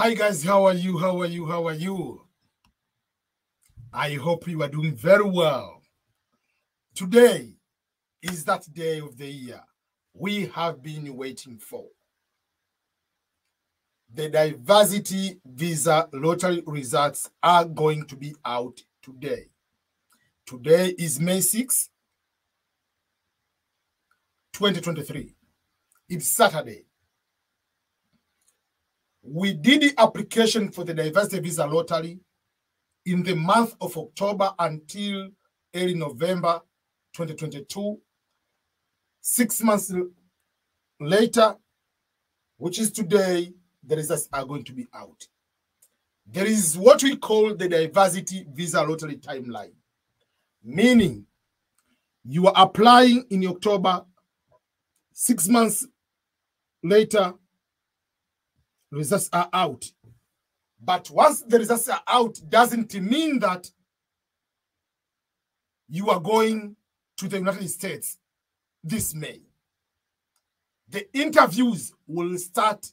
Hi guys, how are you? How are you? How are you? I hope you are doing very well. Today is that day of the year we have been waiting for. The diversity visa lottery results are going to be out today. Today is May 6, 2023. It's Saturday. We did the application for the diversity visa lottery in the month of October until early November 2022. 6 months later, which is today, the results are going to be out. There is what we call the diversity visa lottery timeline, meaning you are applying in October, 6 months later, results are out. But once the results are out, doesn't mean that you are going to the United States this May. The interviews will start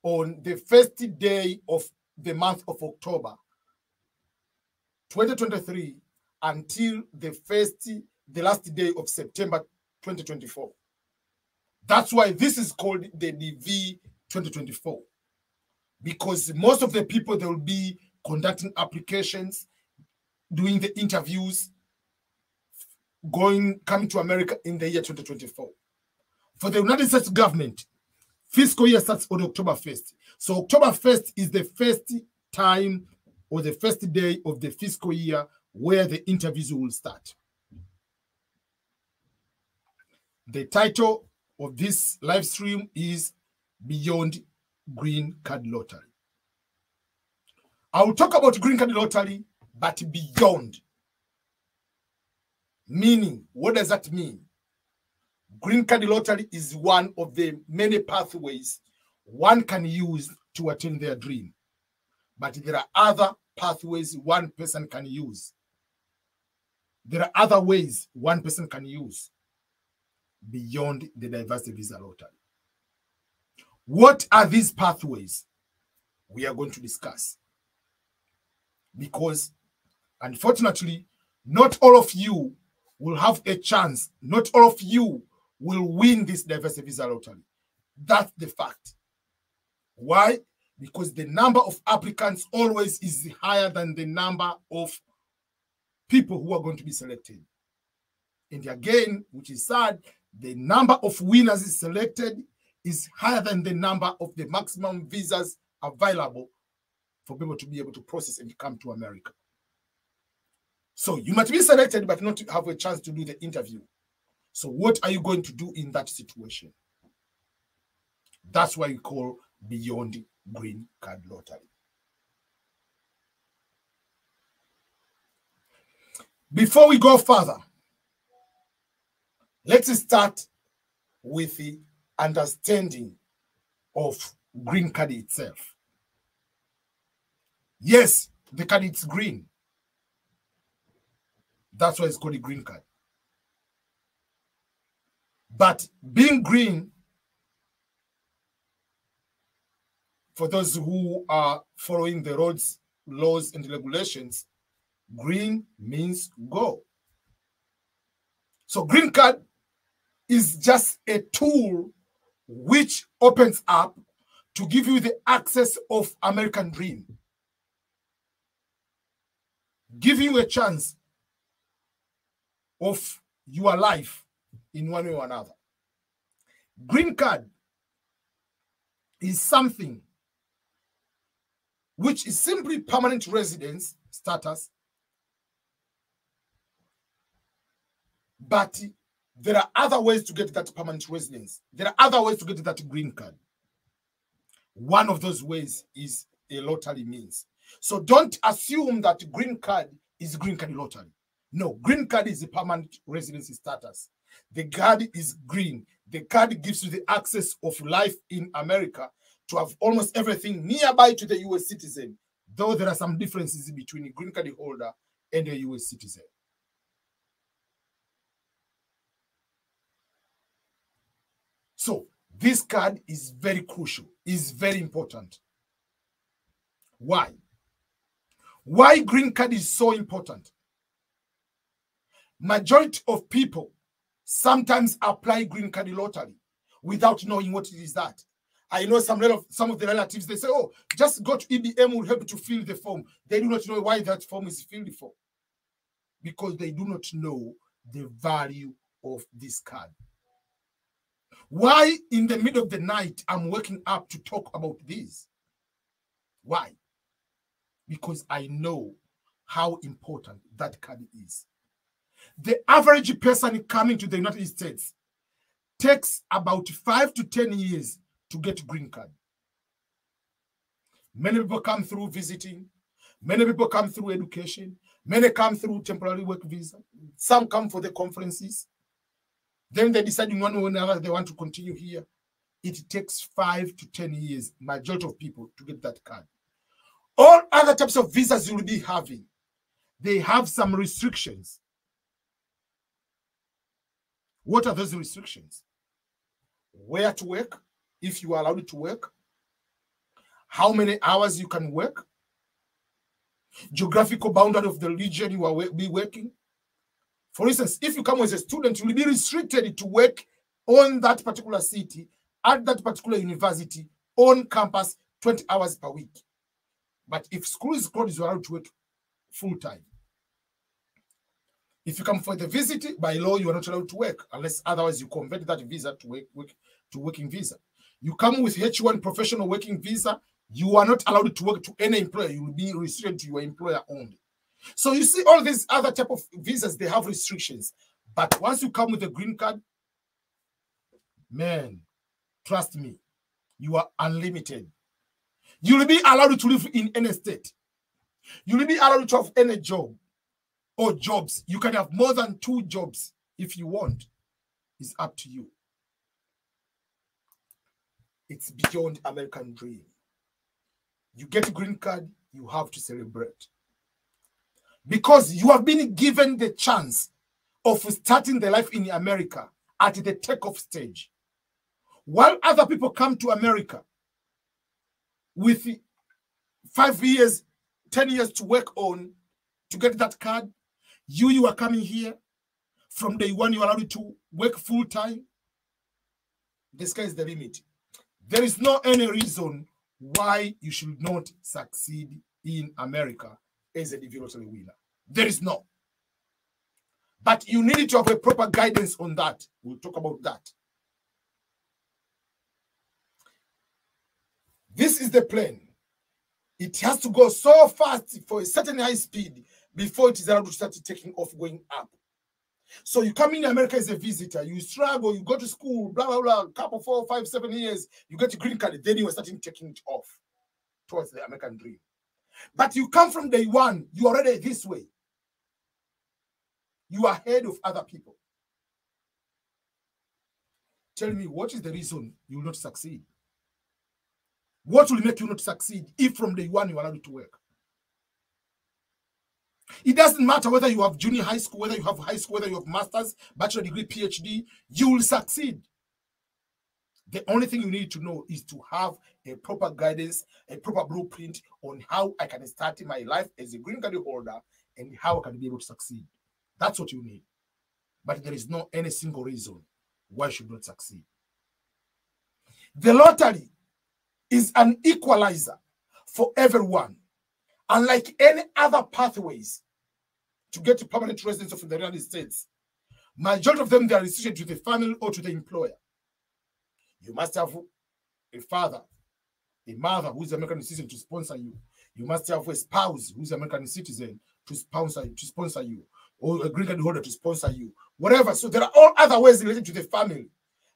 on the first day of the month of October 2023 until the last day of September 2024. That's why this is called the DV 2024, because most of the people, they will be conducting applications, doing the interviews, coming to America in the year 2024. For the United States government, fiscal year starts on October 1st. So October 1st is the first time or the first day of the fiscal year where the interviews will start. The title of this live stream is Beyond Green Card Lottery. I will talk about Green Card Lottery, but beyond. Meaning, what does that mean? Green Card Lottery is one of the many pathways one can use to attain their dream. But there are other pathways one person can use. There are other ways one person can use beyond the diversity visa lottery. What are these pathways? We are going to discuss. Because, unfortunately, not all of you will have a chance. Not all of you will win this diversity visa lottery. That's the fact. Why? Because the number of applicants always is higher than the number of people who are going to be selected. And again, which is sad, the number of winners is selected is higher than the number of the maximum visas available for people to be able to process and come to America. So you might be selected, but not have a chance to do the interview. So what are you going to do in that situation? That's why we call Beyond Green Card Lottery. Before we go further, let's start with the understanding of green card itself. Yes, the card is green. That's why it's called a green card. But being green, for those who are following the roads, laws, and regulations, green means go. So green card is just a tool which opens up to give you the access of American dream. Give you a chance of your life in one way or another. Green card is something which is simply permanent residence status, but there are other ways to get that permanent residence. There are other ways to get that green card. One of those ways is a lottery means. So don't assume that green card is green card lottery. No, green card is a permanent residency status. The card is green. The card gives you the access of life in America to have almost everything nearby to the US citizen, though there are some differences between a green card holder and a US citizen. So this card is very crucial, is very important. Why? Why green card is so important? Majority of people sometimes apply green card lottery without knowing what it is that. I know some of the relatives, they say, oh, just go to EBM, will help to fill the form. They do not know why that form is filled for. Because they do not know the value of this card. Why in the middle of the night I'm waking up to talk about this? Why? Because I know how important that card is. The average person coming to the United States takes about 5 to 10 years to get a green card. Many people come through visiting. Many people come through education. Many come through temporary work visa. Some come for the conferences. Then they decide in one way or another they want to continue here. It takes 5 to 10 years, majority of people, to get that card. All other types of visas you will be having, they have some restrictions. What are those restrictions? Where to work, if you are allowed to work. How many hours you can work. Geographical boundary of the region you will be working. For instance, if you come as a student, you will be restricted to work on that particular city, at that particular university, on campus, 20 hours per week. But if school is closed, you are allowed to work full-time. If you come for the visit, by law, you are not allowed to work, unless otherwise you convert that visa to working visa. You come with H1 professional working visa, you are not allowed to work to any employer. You will be restricted to your employer only. So you see all these other type of visas, they have restrictions. But once you come with a green card, man, trust me, you are unlimited. You will be allowed to live in any state. You will be allowed to have any job or jobs. You can have more than 2 jobs if you want. It's up to you. It's beyond American dream. You get a green card, you have to celebrate. Because you have been given the chance of starting the life in America at the takeoff stage. While other people come to America with 5 years, 10 years to work on to get that card, you are coming here. From day one, you are allowed to work full-time. The sky is the limit. There is no any reason why you should not succeed in America as a DV lottery winner. There is no. But you need to have a proper guidance on that. We'll talk about that. This is the plan. It has to go so fast for a certain high speed before it is allowed to start taking off, going up. So you come in America as a visitor, you struggle, you go to school, blah, blah, blah, couple 4, 5, 7 years, you get a green card, then you are starting taking it off towards the American dream. But you come from day one, you are already this way. You are ahead of other people. Tell me, what is the reason you will not succeed? What will make you not succeed if from day one you are allowed to work? It doesn't matter whether you have junior high school, whether you have high school, whether you have master's, bachelor degree, PhD, you will succeed. The only thing you need to know is to have a proper guidance, a proper blueprint on how I can start my life as a green card holder and how I can be able to succeed. That's what you need. But there is no any single reason why you should not succeed. The lottery is an equalizer for everyone. Unlike any other pathways to get to permanent residence of the United States, majority of them, they are restricted to the family or to the employer. You must have a father, a mother who is an American citizen to sponsor you. You must have a spouse who is an American citizen to sponsor you, or a green card holder to sponsor you, whatever. So there are all other ways related to the family.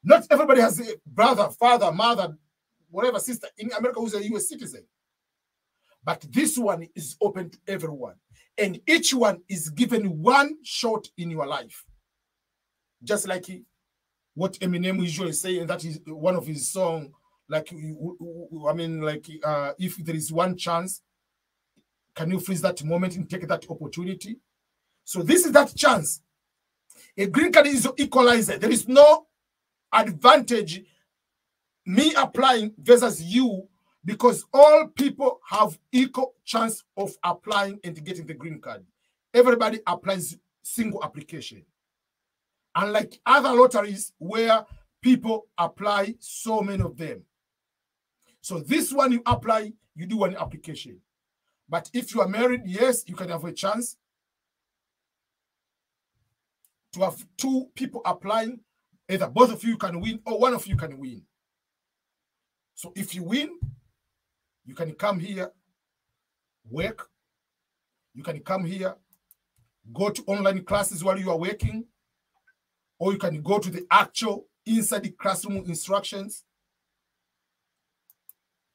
Not everybody has a brother, father, mother, whatever, sister in America who's a US citizen. But this one is open to everyone. And each one is given one shot in your life. Just like what Eminem usually say, and that is one of his songs, like, I mean, like, if there is one chance, can you freeze that moment and take that opportunity? So this is that chance. A green card is an equalizer. There is no advantage me applying versus you because all people have equal chance of applying and getting the green card. Everybody applies single application. Unlike other lotteries where people apply so many of them. So this one you apply, you do one application. But if you are married, yes, you can have a chance to have two people applying. Either both of you can win or one of you can win. So if you win, you can come here, work. You can come here, go to online classes while you are working, or you can go to the actual inside the classroom instructions.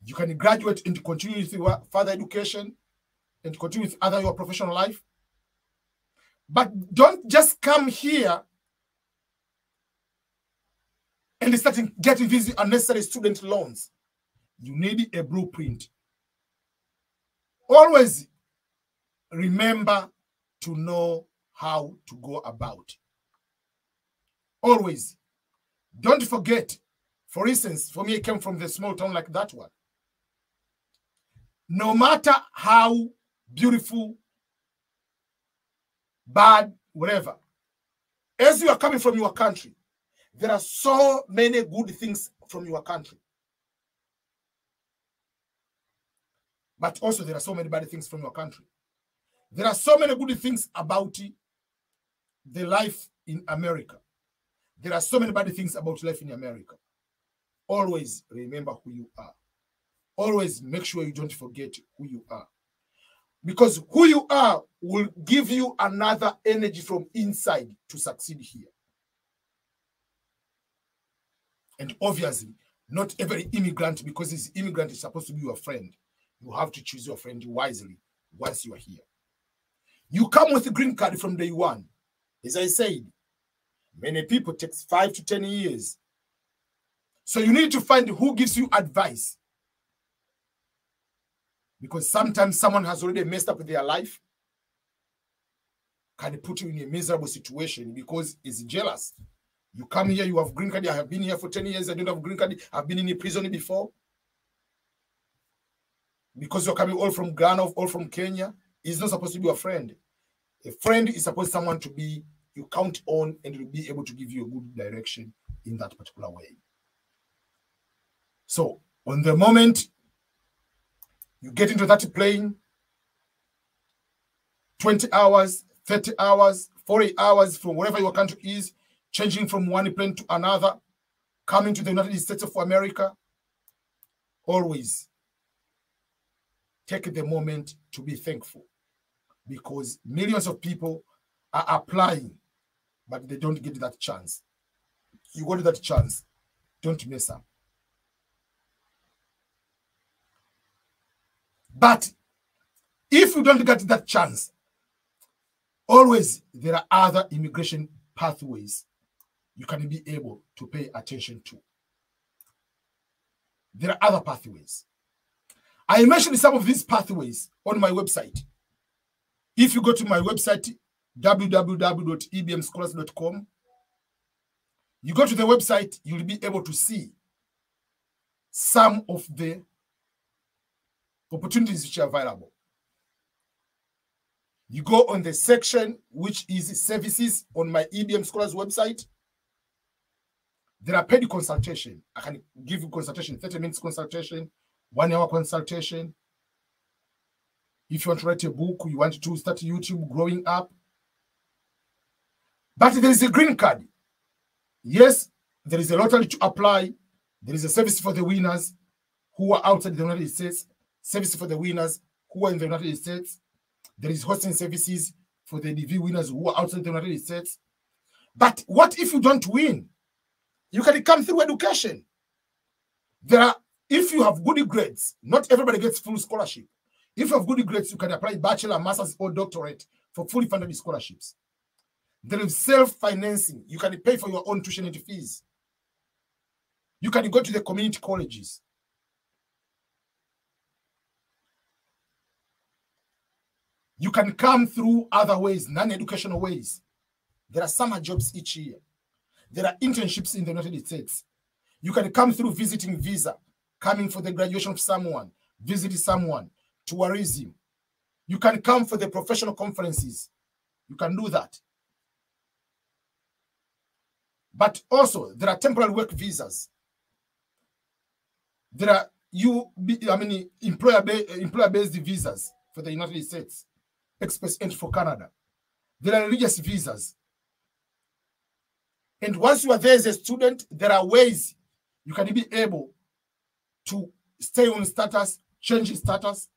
You can graduate and continue with your further education and continue with other your professional life. But don't just come here and start getting these unnecessary student loans. You need a blueprint. Always remember to know how to go about. Always. Don't forget. For instance, for me, I came from the small town like that one. No matter how beautiful, bad, whatever, as you are coming from your country, there are so many good things from your country. But also there are so many bad things from your country. There are so many good things about the life in America. There are so many bad things about life in America. Always remember who you are. Always make sure you don't forget who you are. Because who you are will give you another energy from inside to succeed here. And obviously, not every immigrant, because this immigrant is supposed to be your friend. You have to choose your friend wisely once you are here. You come with a green card from day one. As I said, many people take 5 to 10 years. So you need to find who gives you advice. Because sometimes someone has already messed up with their life, can put you in a miserable situation because he's jealous. You come here, you have green card. I have been here for 10 years. I don't have green card. I've been in a prison before. Because you're coming all from Ghana, all from Kenya. He's not supposed to be your friend. A friend is supposed to be someone to be you count on and will be able to give you a good direction in that particular way. So on the moment you get into that plane, 20 hours, 30 hours, 40 hours from wherever your country is, changing from one plane to another, coming to the United States of America, always take the moment to be thankful, because millions of people are applying, but they don't get that chance. You got that chance. Don't mess up. But if you don't get that chance, always there are other immigration pathways you can be able to pay attention to. There are other pathways. I mentioned some of these pathways on my website. If you go to my website, www.ebmscholars.com, you go to the website, you'll be able to see some of the opportunities which are available. You go on the section which is services on my EBM Scholars website. There are paid consultation. I can give you consultation, 30 minutes consultation, 1 hour consultation. If you want to write a book, you want to start YouTube growing up. But there is a green card. Yes, there is a lottery to apply. There is a service for the winners who are outside the United States, service for the winners who are in the United States. There is hosting services for the DV winners who are outside the United States. But what if you don't win? You can come through education. If you have good grades, not everybody gets full scholarship. If you have good grades, you can apply bachelor, master's, or doctorate for fully funded scholarships. There is self-financing. You can pay for your own tuition and fees. You can go to the community colleges. You can come through other ways, non-educational ways. There are summer jobs each year. There are internships in the United States. You can come through visiting visa, coming for the graduation of someone, visiting someone, tourism. You can come for the professional conferences. You can do that. But also, there are temporary work visas. There are employer-based visas for the United States, express entry for Canada. There are religious visas. And once you are there as a student, there are ways you can be able to stay on status, change status,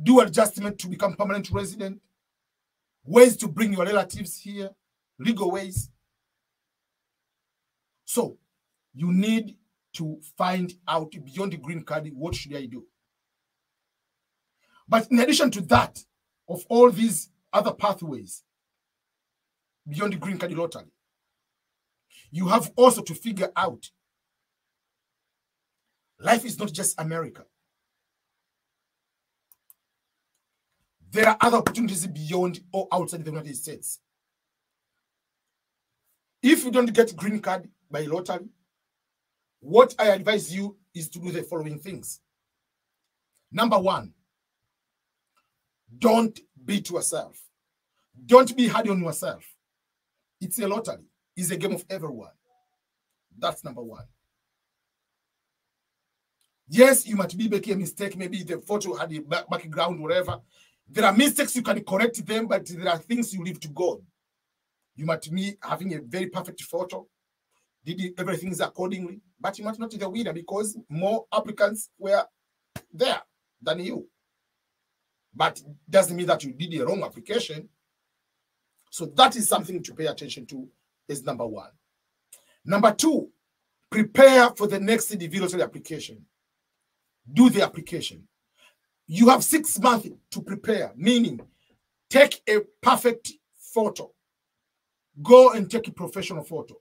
do adjustment to become permanent resident, ways to bring your relatives here, legal ways. So you need to find out beyond the green card, what should I do? But in addition to that, of all these other pathways beyond the green card lottery, you have also to figure out life is not just America. There are other opportunities beyond or outside the United States. If you don't get green card by lottery, what I advise you is to do the following things. Number one, don't beat yourself. Don't be hard on yourself. It's a lottery. It's a game of everyone. That's number one. Yes, you might be making a mistake. Maybe the photo had a background, whatever. There are mistakes, you can correct them, but there are things you leave to God. You might be having a very perfect photo, did everything accordingly, but you might not be the winner because more applicants were there than you. But doesn't mean that you did a wrong application. So that is something to pay attention to, is number one. Number two, prepare for the next individual application. Do the application. You have 6 months to prepare, meaning take a perfect photo. Go and take a professional photo.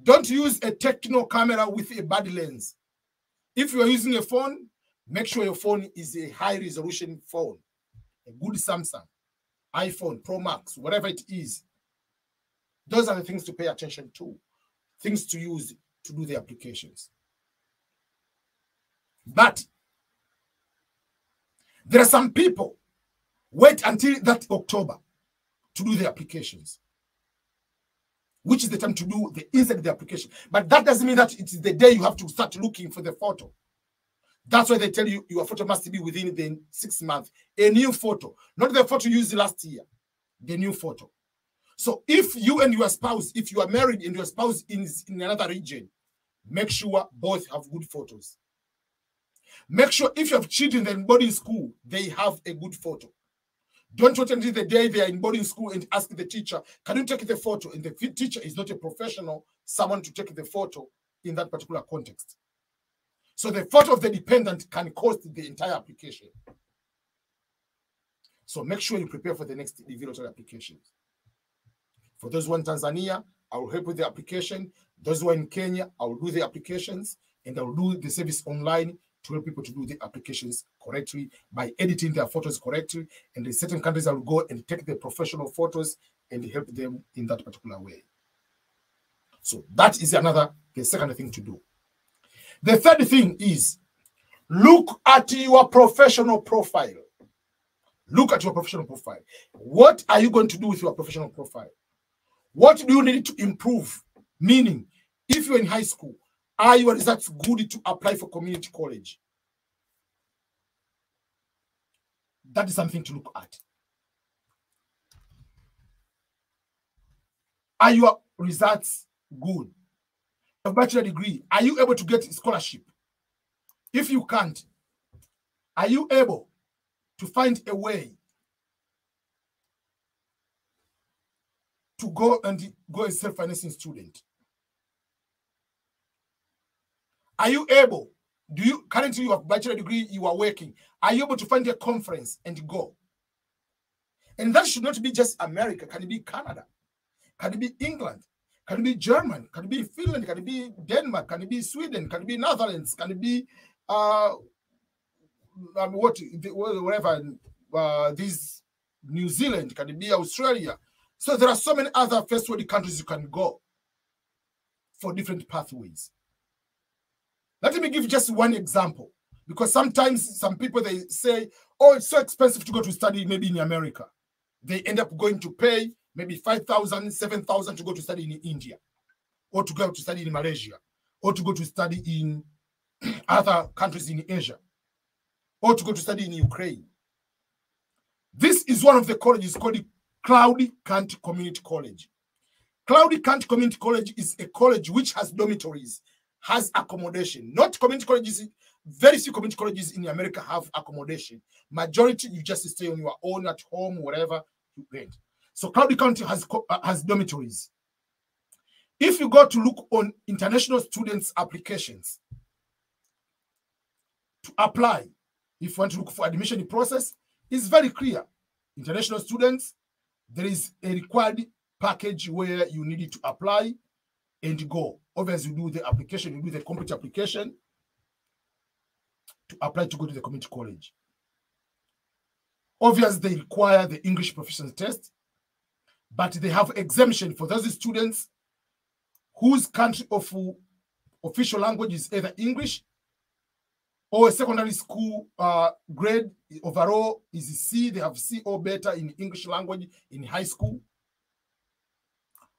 Don't use a techno camera with a bad lens. If you are using a phone, make sure your phone is a high resolution phone. A good Samsung, iPhone, Pro Max, whatever it is. Those are the things to pay attention to. Things to use to do the applications. But there are some people wait until that October to do the applications, which is the time to do the inside of the application. But that doesn't mean that it is the day you have to start looking for the photo. That's why they tell you your photo must be within the 6 months. A new photo, not the photo used last year, the new photo. So if you and your spouse, if you are married and your spouse is in another region, make sure both have good photos. Make sure if you have children in boarding school, they have a good photo. Don't wait until the day they are in boarding school and ask the teacher, can you take the photo? And the teacher is not a professional, someone to take the photo in that particular context. So the photo of the dependent can cost the entire application. So make sure you prepare for the next individual applications. For those who are in Tanzania, I will help with the application. Those who are in Kenya, I will do the applications, and I will do the service online to help people to do the applications correctly by editing their photos correctly. And in certain countries, I will go and take the professional photos and help them in that particular way. So that is the second thing to do. The third thing is look at your professional profile. Look at your professional profile. What are you going to do with your professional profile? What do you need to improve? Meaning, if you're in high school, are your results good to apply for community college? That is something to look at. Are your results good? A bachelor degree, are you able to get a scholarship? If you can't, are you able to find a way to go as self-financing student? Are you able, currently you have a bachelor degree, you are working, are you able to find a conference and go? And that should not be just America. Can it be Canada? Can it be England? Can it be German? Can it be Finland? Can it be Denmark? Can it be Sweden? Can it be Netherlands? Can it be whatever? This New Zealand? Can it be Australia? So there are so many other first world countries you can go for different pathways. Let me give just one example, because sometimes some people, they say, oh, it's so expensive to go to study maybe in America. They end up going to pay maybe 5,000, 7,000 to go to study in India, or to go to study in Malaysia, or to go to study in other countries in Asia, or to go to study in Ukraine. This is one of the colleges called Cloudy County Community College. Cloudy County Community College is a college which has dormitories, has accommodation. Not community colleges, very few community colleges in America have accommodation. Majority, you just stay on your own at home, wherever you rent. So Cloudy County has dormitories. If you go to look on international students' applications to apply, if you want to look for admission process, it's very clear. International students, there is a required package where you need to apply and go. Obviously, you do the application, you do the complete application to apply to go to the community college. Obviously, they require the English proficiency test, but they have exemption for those students whose country of official language is either English, or a secondary school grade overall is C. They have C or better in English language in high school.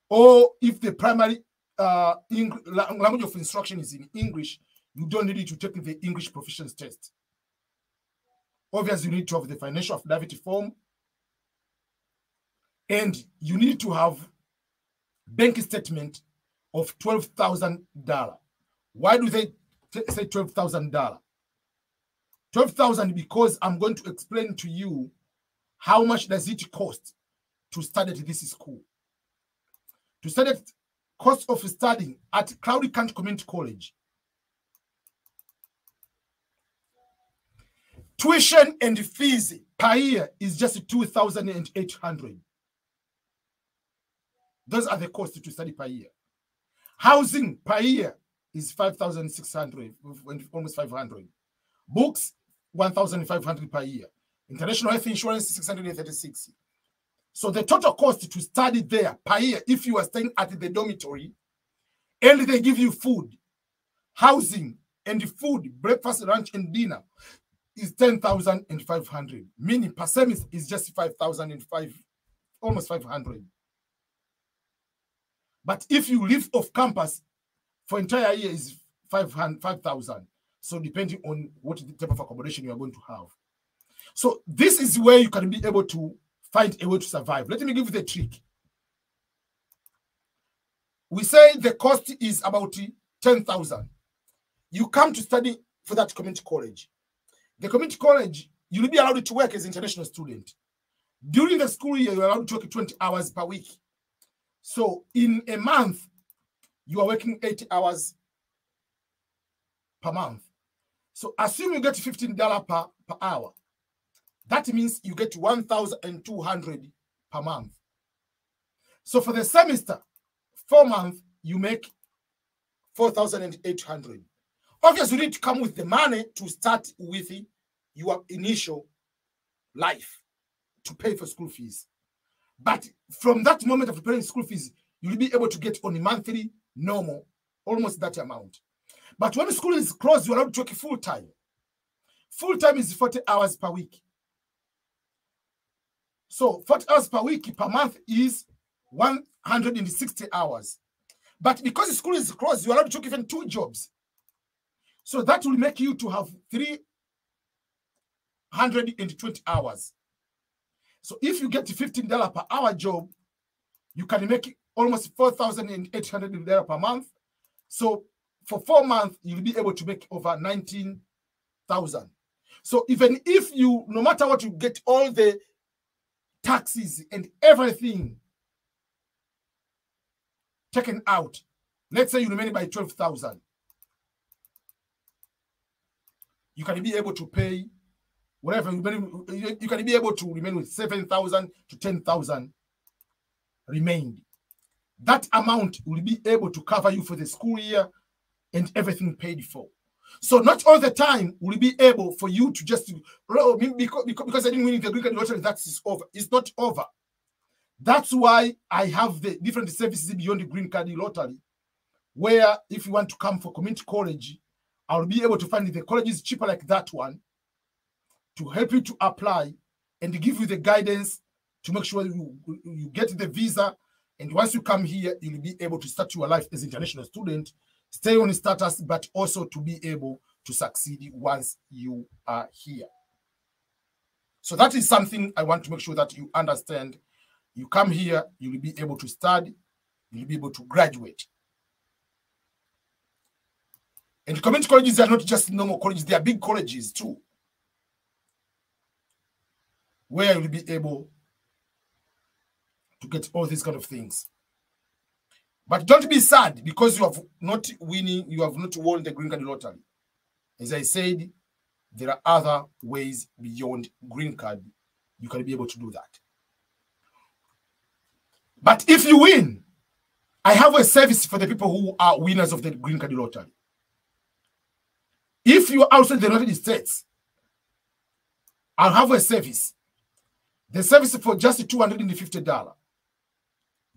Or if the primary language of instruction is in English, you don't need to take the English proficiency test. Obviously, you need to have the financial affidavit form, and you need to have bank statement of $12,000. Why do they say $12,000? 12,000 because I'm going to explain to you how much does it cost to study at this school. To study at cost of studying at Cloudy County Community College. Tuition and fees per year is just $2,800. Those are the costs to study per year. Housing per year is $5,600, almost $500. Books, $1,500 per year. International health insurance, $636. So the total cost to study there per year, if you are staying at the dormitory, and they give you food, housing, and food, breakfast, lunch, and dinner, is $10,500. Meaning per semester is just $5,005, almost $500. But if you live off campus for entire year is $5,000. So depending on what type of accommodation you are going to have. So this is where you can be able to find a way to survive. Let me give you the trick. We say the cost is about $10,000. You come to study for that community college. The community college, you will be allowed to work as an international student. During the school year, you're allowed to work 20 hours per week. So in a month, you are working 80 hours per month. So assume you get $15 per hour. That means you get $1,200 per month. So for the semester, 4 months, you make $4,800. Obviously, you need to come with the money to start with your initial life to pay for school fees. But from that moment of preparing school fees, you'll be able to get on a monthly normal, almost that amount. But when school is closed, you're allowed to work full time. Full time is 40 hours per week. So 40 hours per week per month is 160 hours. But because the school is closed, you're allowed to work even 2 jobs. So that will make you to have 320 hours. So if you get $15 per hour job, you can make almost $4,800 per month. So for 4 months, you'll be able to make over 19,000. So even if you, no matter what, you get all the taxes and everything taken out, let's say you remain by 12,000, you can be able to pay whatever, you can be able to remain with 7,000 to 10,000 remained. That amount will be able to cover you for the school year and everything paid for. So not all the time will be able for you to just, because I didn't win the Green Card lottery, that's over. It's not over. That's why I have the different services beyond the Green Card lottery, where if you want to come for community college, I'll be able to find the colleges cheaper like that one to help you to apply and give you the guidance to make sure you get the visa. And once you come here, you'll be able to start your life as an international student, stay on status, but also to be able to succeed once you are here. So that is something I want to make sure that you understand. You come here, you'll be able to study, you'll be able to graduate. And community colleges are not just normal colleges, they are big colleges too, where you'll be able to get all these kind of things. But don't be sad because you have not won the green card lottery. As I said, there are other ways beyond green card. You can be able to do that. But if you win, I have a service for the people who are winners of the green card lottery. If you are outside the United States, I'll have a service. The service for just $250.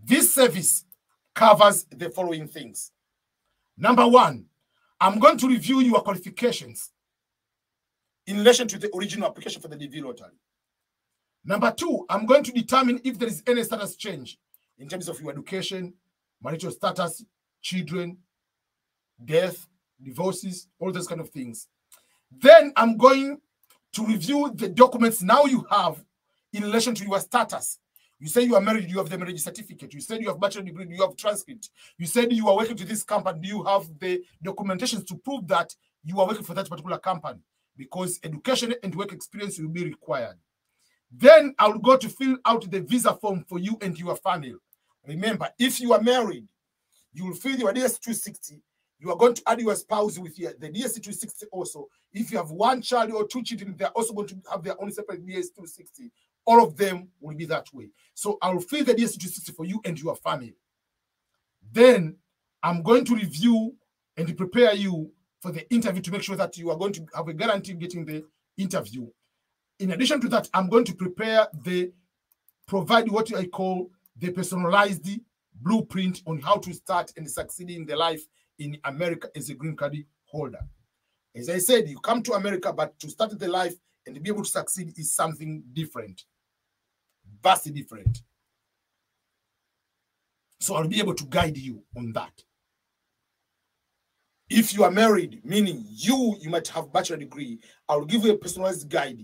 This service covers the following things. Number one, I'm going to review your qualifications in relation to the original application for the DV lottery. Number two, I'm going to determine if there is any status change in terms of your education, marital status, children, death, divorces, all those kind of things. Then I'm going to review the documents now you have in relation to your status. You say you are married, you have the marriage certificate. You said you have bachelor degree, you have transcript. You said you are working to this company, do you have the documentations to prove that you are working for that particular company? Because education and work experience will be required. Then I'll go to fill out the visa form for you and your family. Remember, if you are married, you will fill your DS-260. You are going to add your spouse with the DS-260 also. If you have one child or two children, they're also going to have their own separate DS-260. All of them will be that way. So I'll fill the DS-260 for you and your family. Then I'm going to review and prepare you for the interview to make sure that you are going to have a guarantee of getting the interview. In addition to that, I'm going to provide what I call the personalized blueprint on how to start and succeed in the life in America as a green card holder. As I said, you come to America, but to start the life and to be able to succeed is something different, vastly different. So I'll be able to guide you on that. If you are married, meaning you might have bachelor degree, I'll give you a personalized guide.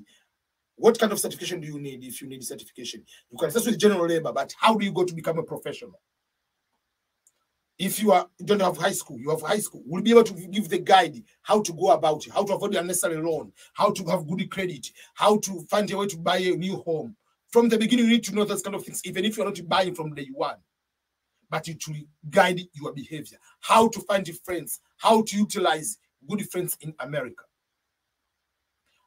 What kind of certification do you need if you need certification? You can start with general labor, but how do you go to become a professional? If you don't have high school, you have high school. We'll be able to give the guide how to go about it, how to avoid unnecessary loan, how to have good credit, how to find a way to buy a new home. From the beginning, you need to know those kind of things, even if you're not buying from day one. But it will guide your behavior, how to find friends, how to utilize good friends in America.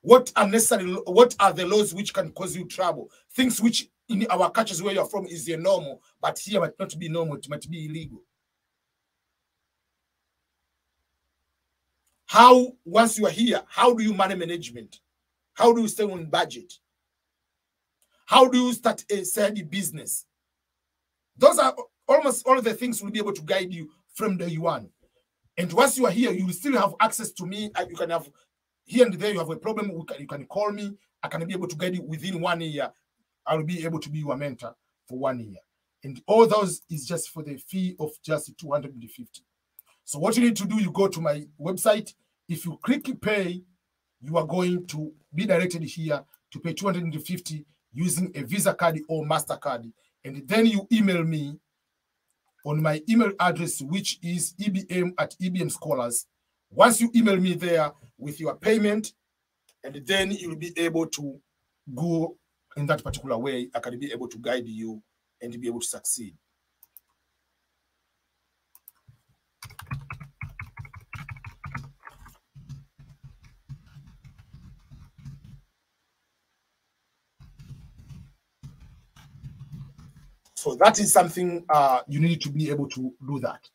What are the laws which can cause you trouble? Things which in our cultures where you're from is normal, but here might not be normal, it might be illegal. How, once you are here, how do you manage management? How do you stay on budget? How do you start a side business? Those are almost all of the things will be able to guide you from day one. And once you are here, you will still have access to me. You can have here and there, you have a problem, you can call me. I can be able to guide you within 1 year. I will be able to be your mentor for 1 year. And all those is just for the fee of just $250. So what you need to do, you go to my website. If you click pay, you are going to be directed here to pay $250 using a Visa card or MasterCard. And then you email me on my email address, which is ebm@ebmscholars. Once you email me there with your payment, and then you'll be able to go in that particular way. I can be able to guide you and be able to succeed. So that is something you need to be able to do that.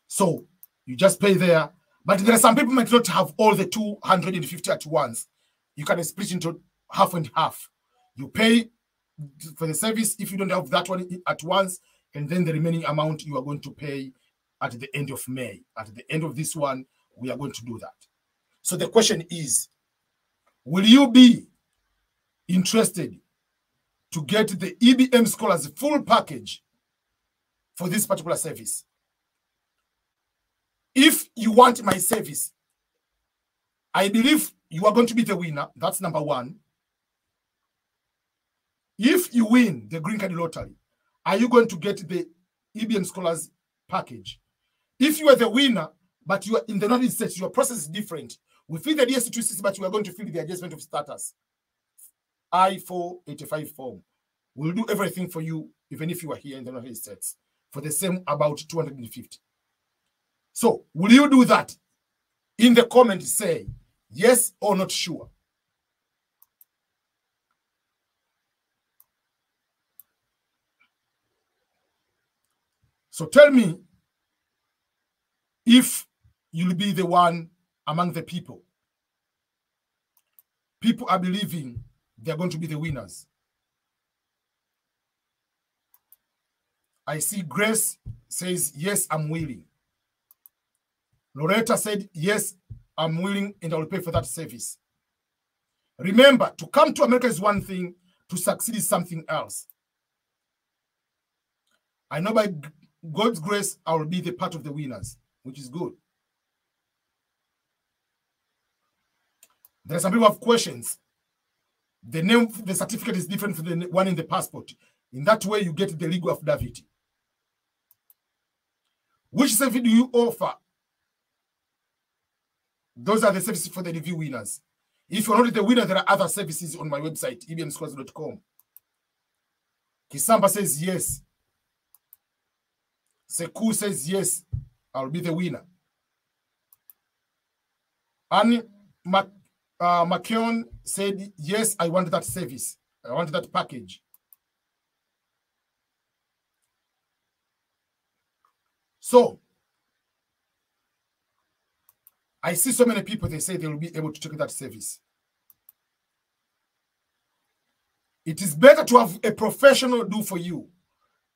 So you just pay there. But there are some people might not have all the $250 at once. You can split into half and half. You pay for the service if you don't have that one at once, and then the remaining amount you are going to pay at the end of May. At the end of this one, we are going to do that. So the question is, will you be interested to get the EBM Scholars full package for this particular service? If you want my service, I believe you are going to be the winner. That's number one. If you win the Green Card Lottery, are you going to get the EBM Scholars package? If you are the winner, but you are in the United States, your process is different. We fill the DS260, but you are going to fill the adjustment of status. I-485 form. We'll do everything for you, even if you are here in the United States, for the same about 250. So, will you do that? In the comment, say yes or not sure. So tell me if you'll be the one among the people. People are believing they're going to be the winners. I see Grace says, yes, I'm willing. Loretta said, yes, I'm willing and I will pay for that service. Remember, to come to America is one thing, to succeed is something else. I know by God's grace, I will be the part of the winners, which is good. There are some people who have questions. The name of the certificate is different from the one in the passport. In that way, you get the legal affidavit. Which service do you offer? Those are the services for the review winners. If you're not the winner, there are other services on my website, ebmschools.com. Kisamba says yes. Seku says yes, I'll be the winner. Annie McKeown said, yes, I want that service. I want that package. So, I see so many people, they say they will be able to take that service. It is better to have a professional do for you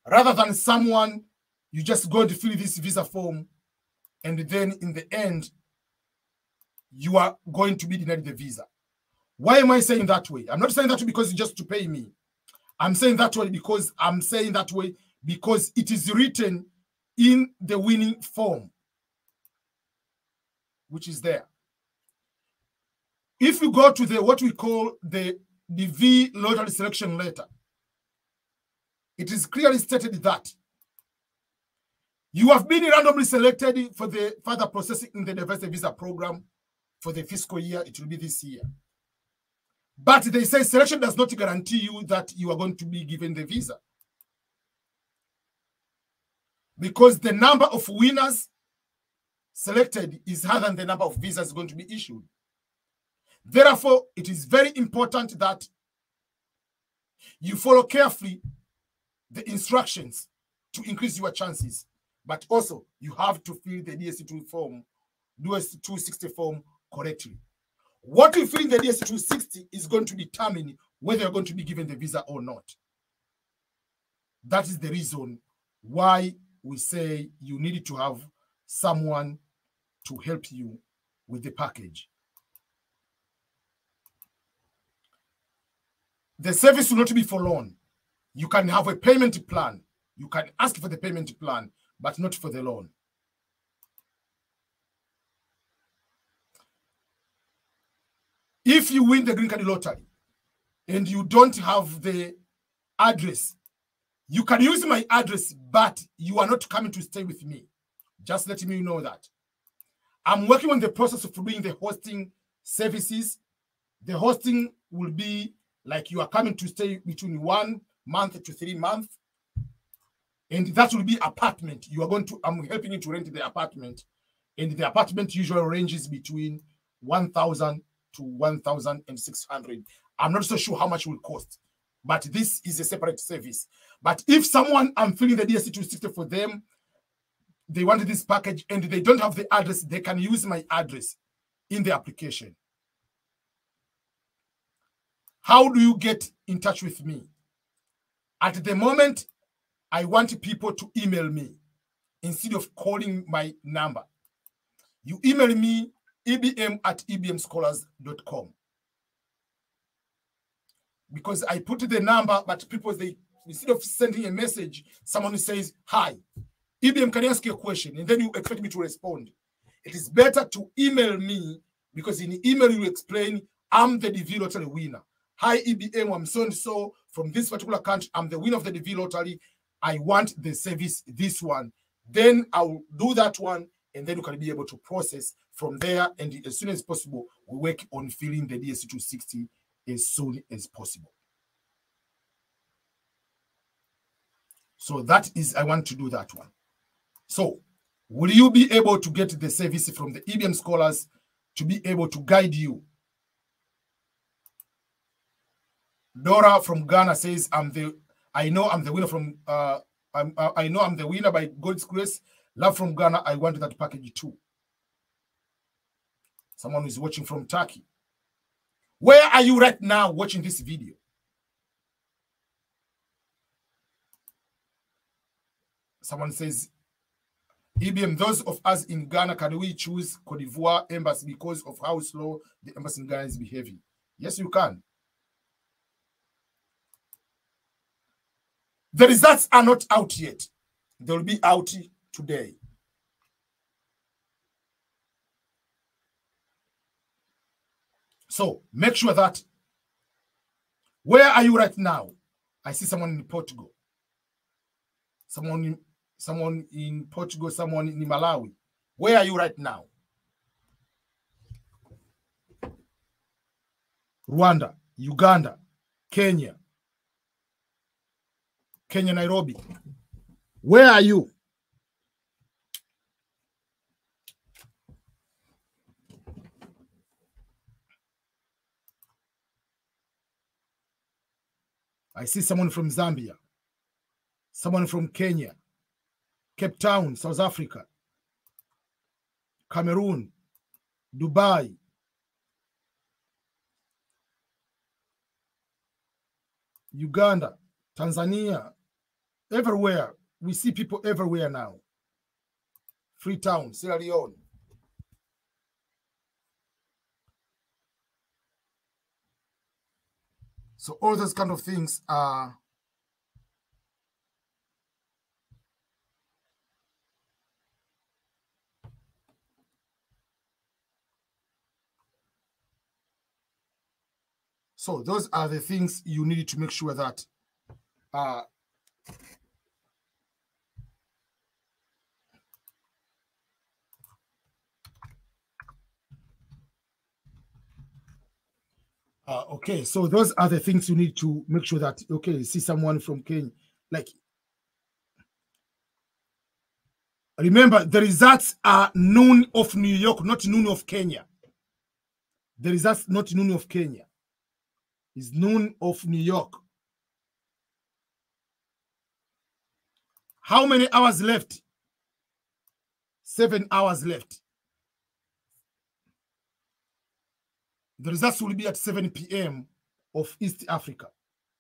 rather than someone you just go to fill this visa form and then in the end, you are going to be denied the visa. Why am I saying that way? I'm not saying that way because it's just to pay me. I'm saying that way because it is written in the winning form, which is there. If you go to the what we call the V lottery selection letter, it is clearly stated that you have been randomly selected for the further processing in the diversity visa program for the fiscal year. It will be this year. But they say selection does not guarantee you that you are going to be given the visa, because the number of winners selected is higher than the number of visas going to be issued. Therefore, it is very important that you follow carefully the instructions to increase your chances. But also, you have to fill the DS2 form, DS260 form correctly. What you fill in the DS260 is going to determine whether you're going to be given the visa or not. That is the reason why we say you need to have someone to help you with the package. The service will not be for loan. You can have a payment plan. You can ask for the payment plan, but not for the loan. If you win the Green Card Lottery and you don't have the address, you can use my address, but you are not coming to stay with me. Just letting you know that. I'm working on the process of doing the hosting services. The hosting will be like you are coming to stay between 1 month to 3 months. And that will be apartment. I'm helping you to rent the apartment. And the apartment usually ranges between 1,000 to 1,600. I'm not so sure how much it will cost, but this is a separate service. But if someone, I'm filling the DS260 for them, they wanted this package and they don't have the address, they can use my address in the application. How do you get in touch with me? At the moment, I want people to email me instead of calling my number. you email me ebm@ebmscholars.com. Because I put the number, but people, they, instead of sending a message, someone says, hi, EBM, can I ask you a question? And then you expect me to respond. It is better to email me, because in the email you explain, I'm the DV lottery winner. Hi, EBM, I'm so and so from this particular country. I'm the winner of the DV lottery. I want the service, this one. Then I'll do that one, and then you can be able to process from there. And as soon as possible, we work on filling the DSC 260 as soon as possible. So that is, I want to do that one. So will you be able to get the service from the EBM scholars to be able to guide you? Dora from Ghana says, I know I'm the winner from I know I'm the winner by God's grace. Love from Ghana. I want that package too. Someone who's watching from Turkey. Where are you right now watching this video? Someone says, EBM, those of us in Ghana, can we choose Cote d'Ivoire embassy because of how slow the embassy in Ghana is behaving? Yes, you can. The results are not out yet. They will be out today. So make sure that, where are you right now? I see someone in Portugal. Someone in Portugal, someone in Malawi. Where are you right now? Rwanda, Uganda, Kenya, Nairobi. Where are you? I see someone from Zambia, someone from Kenya, Cape Town, South Africa, Cameroon, Dubai, Uganda, Tanzania, everywhere. We see people everywhere now. Freetown, Sierra Leone. So all those kind of things are so those are the things you need to make sure that okay, so those are the things you need to make sure that, okay, see someone from Kenya. Like, remember, the results are noon of New York, not noon of Kenya. The results not noon of Kenya. It's noon of New York. How many hours left? 7 hours left. The results will be at 7 p.m. of East Africa,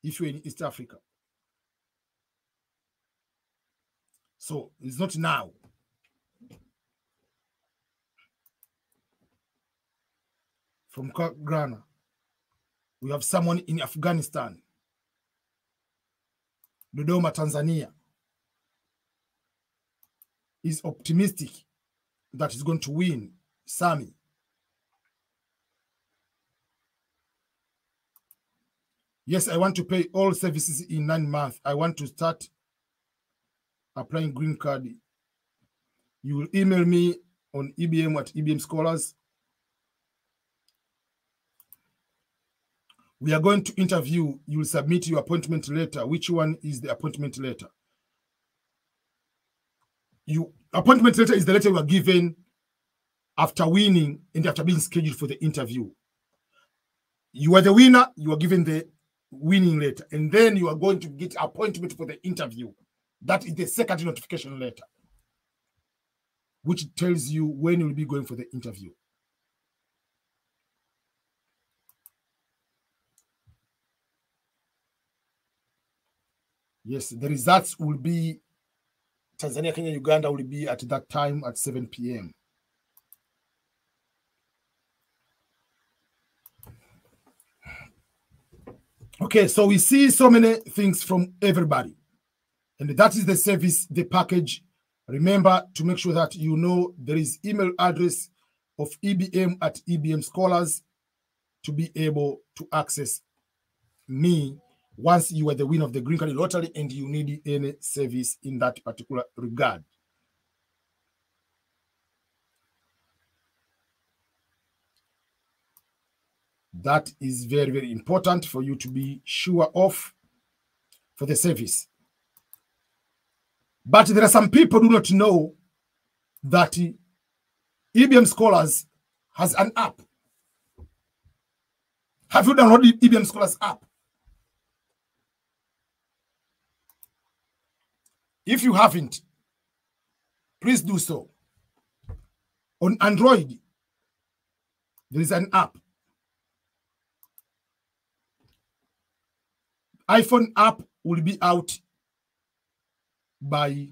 if you're in East Africa. So it's not now. From Ghana, we have someone in Afghanistan, Dodoma, Tanzania, is optimistic that he's going to win Sami. Yes, I want to pay all services in 9 months. I want to start applying green card. You will email me on EBM@EBM Scholars. We are going to interview. You will submit your appointment letter. Which one is the appointment letter? Appointment letter is the letter you are given after winning and after being scheduled for the interview. You are the winner. You are given the winning letter, and then you are going to get appointment for the interview. That is the second notification letter, which tells you when you will be going for the interview. Yes, the results will be Tanzania, Kenya, Uganda will be at that time at 7 p.m. Okay, so we see so many things from everybody. And that is the service, the package. Remember to make sure that you know there is email address of EBM at EBM Scholars to be able to access me once you are the winner of the Green Card Lottery and you need any service in that particular regard. That is very, very important for you to be sure of for the service. But there are some people who do not know that EBM Scholars has an app. Have you downloaded EBM Scholars app? If you haven't, please do so. On Android, there is an app. iPhone app will be out by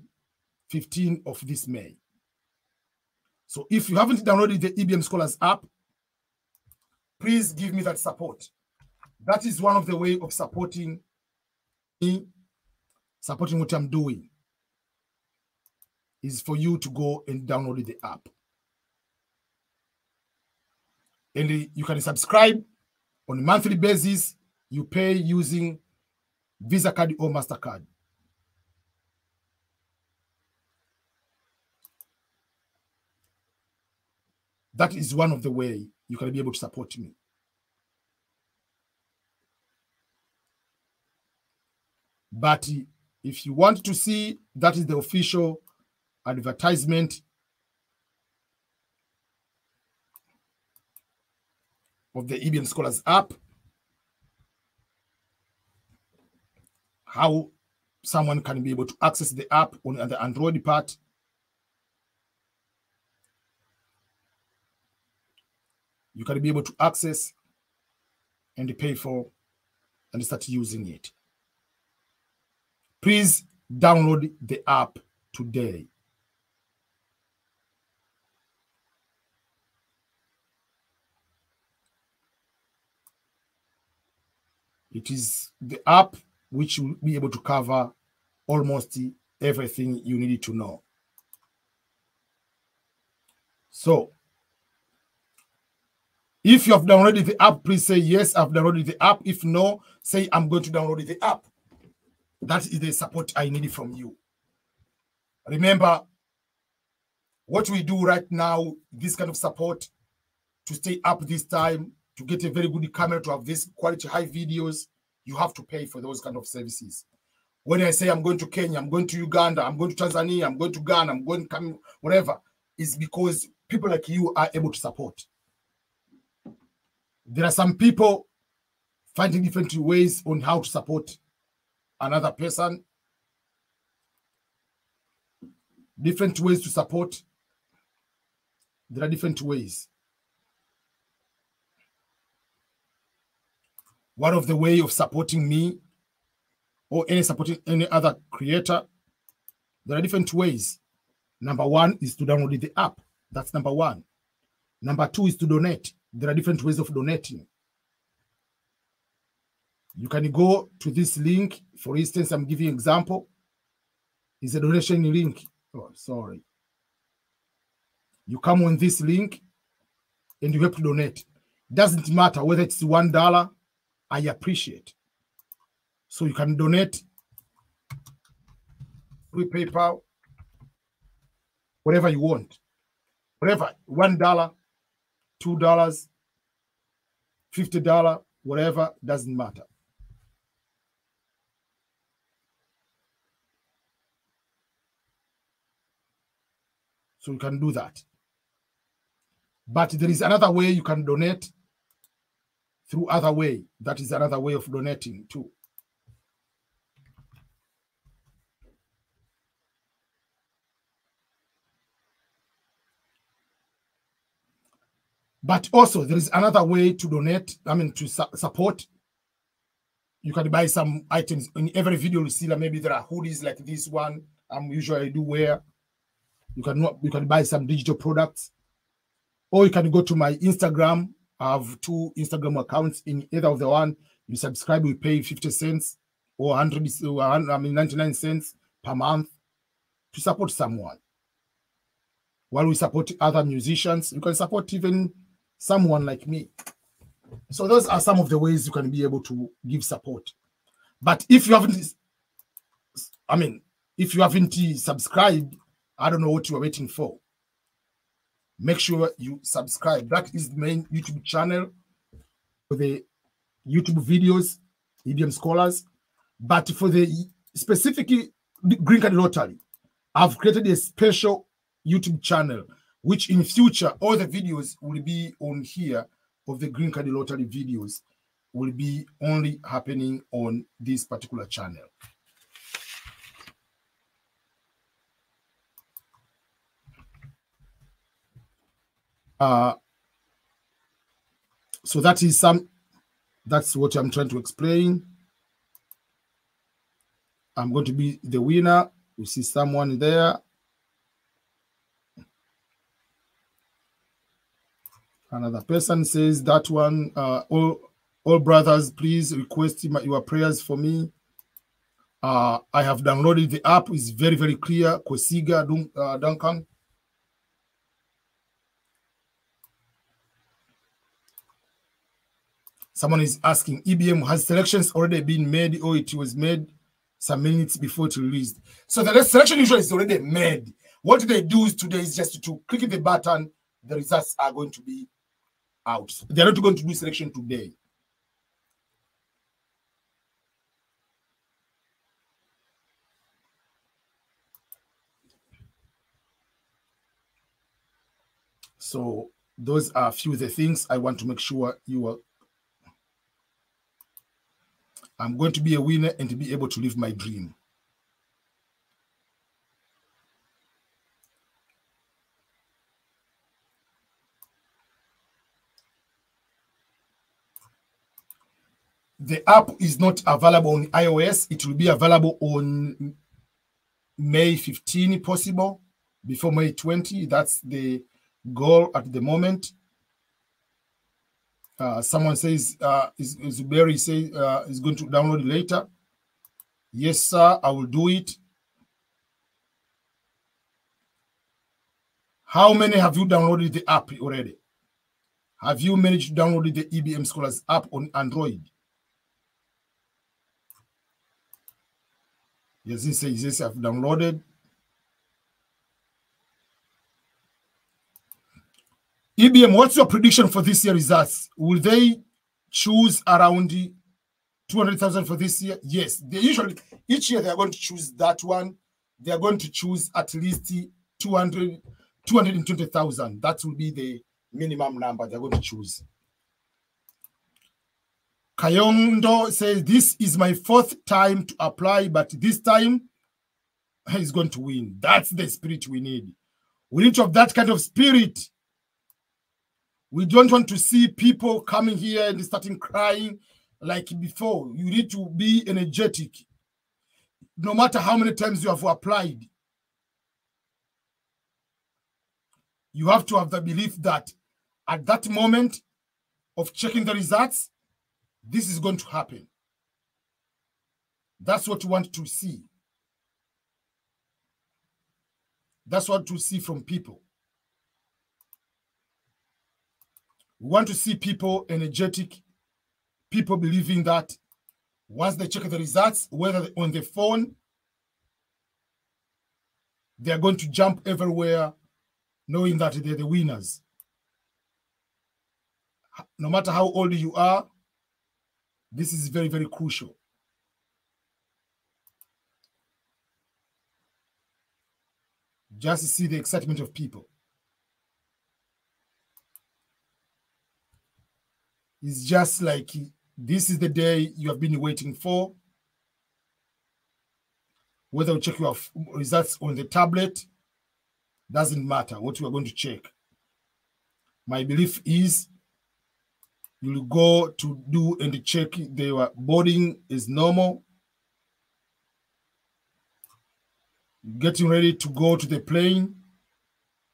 15th of this May. So if you haven't downloaded the EBM Scholars app, please give me that support. That is one of the ways of supporting me, supporting what I'm doing, is for you to go and download the app. And you can subscribe on a monthly basis. You pay using Visa card or MasterCard. That is one of the ways you can be able to support me. But if you want to see, that is the official advertisement of the EBM Scholars app. How someone can be able to access the app on the Android part. You can be able to access and pay for and start using it. Please download the app today. It is the app which will be able to cover almost everything you need to know. So, if you have downloaded the app, please say, yes, I've downloaded the app. If no, say, I'm going to download the app. That is the support I need from you. Remember, what we do right now, this kind of support, to stay up this time, to get a very good camera, to have this quality high videos, you have to pay for those kind of services. When I say I'm going to Kenya, I'm going to Uganda, I'm going to Tanzania, I'm going to Ghana, I'm going to whatever, it's because people like you are able to support. There are some people finding different ways on how to support another person. Different ways to support. There are different ways. One of the way of supporting me or supporting any other creator, there are different ways. Number one is to download the app. That's number one. Number two is to donate. There are different ways of donating. You can go to this link. For instance, I'm giving an example. It's a donation link. Oh, sorry. You come on this link and you have to donate. Doesn't matter whether it's $1. I appreciate. So you can donate through PayPal, whatever you want. Whatever, $1, $2, $50, whatever, doesn't matter. So you can do that. But there is another way you can donate through other way. That is another way of donating too. But also there is another way to donate, to support. You can buy some items. In every video you see that maybe there are hoodies like this one. Usually do wear. You can buy some digital products. Or you can go to my Instagram. I have 2 Instagram accounts. In either of the one, You subscribe, we pay 50 cents or 99 cents per month to support someone. While we support other musicians, you can support even someone like me. So those are some of the ways you can be able to give support. But if you haven't, if you haven't subscribed, I don't know what you are waiting for. Make sure you subscribe. That is the main YouTube channel for the YouTube videos, EBM Scholars. But for the specifically Green Card Lottery, I've created a special YouTube channel, which in future, all the videos will be on here of the Green Card Lottery videos will be only happening on this particular channel. So that's what I'm trying to explain. I'm going to be the winner. We see someone there. Another person says that one, all brothers, please request your prayers for me. I have downloaded the app. It's very, very clear. Kwesiga Duncan. Someone is asking, EBM, has selections already been made or it was made some minutes before it released? So the selection usually is already made. What they do is today is just to click the button. The results are going to be out. They're not going to do selection today. So those are a few of the things I want to make sure you are. I'm going to be a winner and to be able to live my dream. The app is not available on iOS. It will be available on May 15, possible, before May 20. That's the goal at the moment. Someone says, Zuberi says is going to download it later. Yes, sir, I will do it. How many have you downloaded the app already? Have you managed to download the EBM Scholars app on Android? Yes, he says, yes, I've downloaded. EBM, what's your prediction for this year results? Will they choose around 200,000 for this year? Yes, they usually, each year they are going to choose that one. They are going to choose at least 220,000. That will be the minimum number they're going to choose. Kayondo says, this is my 4th time to apply, but this time he's going to win. That's the spirit we need. We need to have that kind of spirit. We don't want to see people coming here and starting crying like before. You need to be energetic. No matter how many times you have applied, you have to have the belief that at that moment of checking the results, this is going to happen. That's what you want to see. That's what to see from people. We want to see people energetic, people believing that once they check the results, whether on the phone, they are going to jump everywhere, knowing that they're the winners. No matter how old you are, this is very, very crucial. Just see the excitement of people. It's just like this is the day you have been waiting for. Whether you check your results on the tablet, doesn't matter what you are going to check. My belief is you'll go to do and check their boarding is normal. Getting ready to go to the plane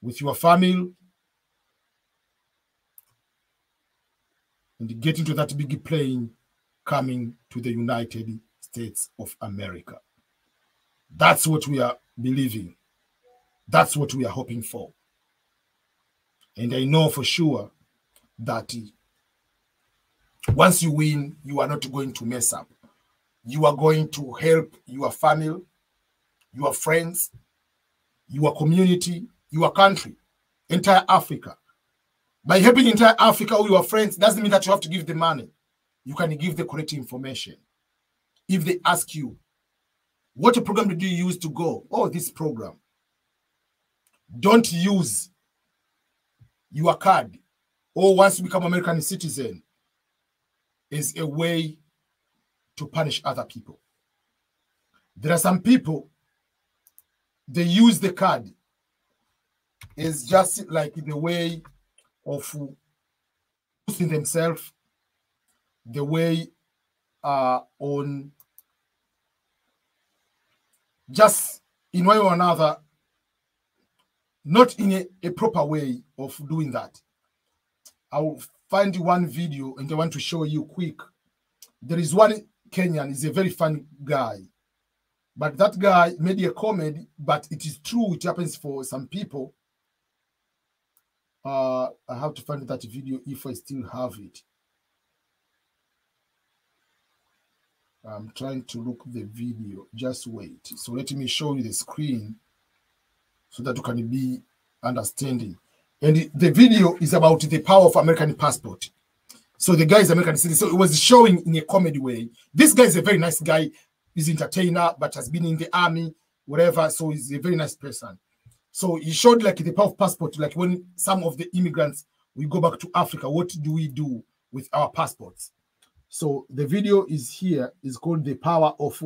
with your family and get into that big plane coming to the United States of America. That's what we are believing. That's what we are hoping for. And I know for sure that once you win, you are not going to mess up. You are going to help your family, your friends, your community, your country, entire Africa. By helping entire Africa or your friends, doesn't mean that you have to give the money. You can give the correct information. If they ask you, what program did you use to go? Oh, this program. Don't use your card or once you become American citizen is a way to punish other people. There are some people, they use the card is just like the way of boosting themselves, the way on just in one or another, not in a proper way of doing that. I will find one video and I want to show you quick. There is one Kenyan, he's a very funny guy. But that guy made a comment, but it is true, it happens for some people. I have to find that video if I still have it. I'm trying to look the video. Just wait. So let me show you the screen so that you can be understanding. And the video is about the power of American passport. So the guy is American citizen. So it was showing in a comedy way. This guy is a very nice guy. He's an entertainer, but has been in the army, whatever. So he's a very nice person. So he showed like the power of passport, like when some of the immigrants, we go back to Africa, what do we do with our passports? So the video is here, is called The Power of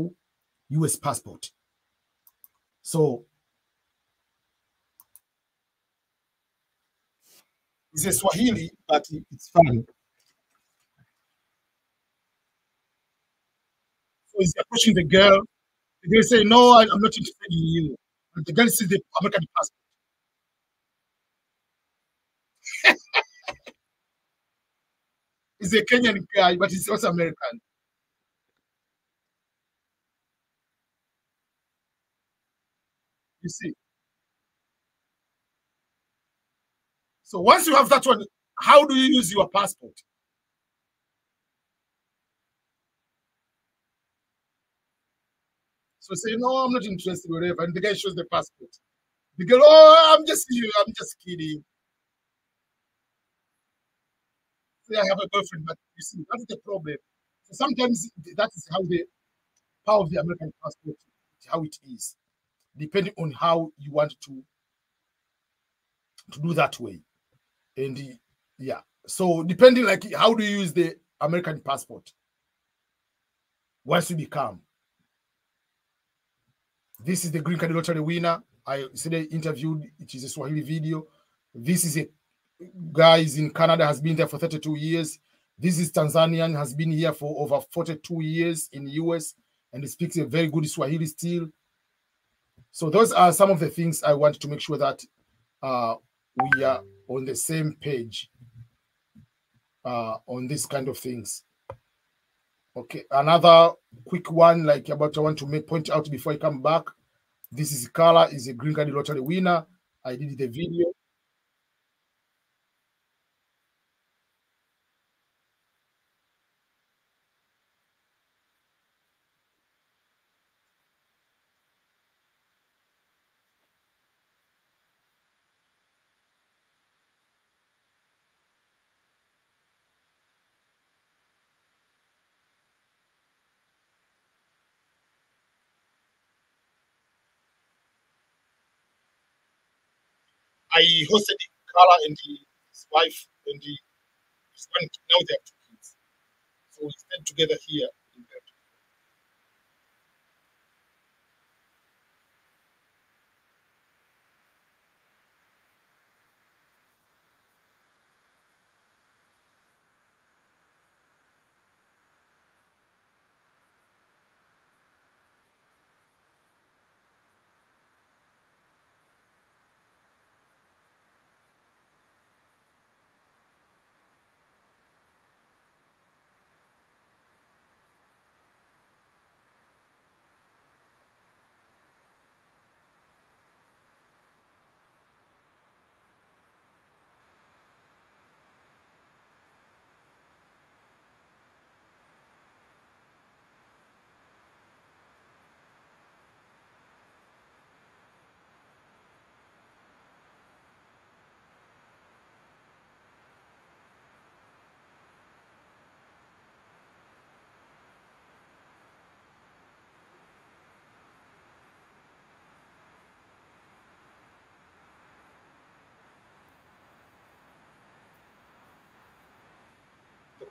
US Passport. So it's a Swahili, but it's funny. So he's approaching the girl. The girl say, no, I'm not interested in you. But the girl sees the American passport. He's a Kenyan guy, but he's also American. You see. So once you have that one, how do you use your passport? So say, no, I'm not interested, whatever. And the guy shows the passport. The girl, oh, I'm just kidding. Say, I have a girlfriend, but you see, that's the problem. So sometimes that is how the power of the American passport, how it is, depending on how you want to do that way. And yeah, so depending like how do you use the American passport once you become. This is the green card lottery winner. I said I interviewed, it is a Swahili video. This is a guy is in Canada, has been there for 32 years. This is Tanzanian, has been here for over 42 years in the US, and he speaks a very good Swahili still. So those are some of the things I want to make sure that we are on the same page on this kind of things. Okay, another quick one, like about I want to point out before I come back. This is Carla, is a green card lottery winner. I did the video. I hosted Carla and his wife and his one. Now they have 2 kids. So we stayed together here.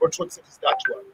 control set is that one.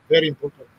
Very important.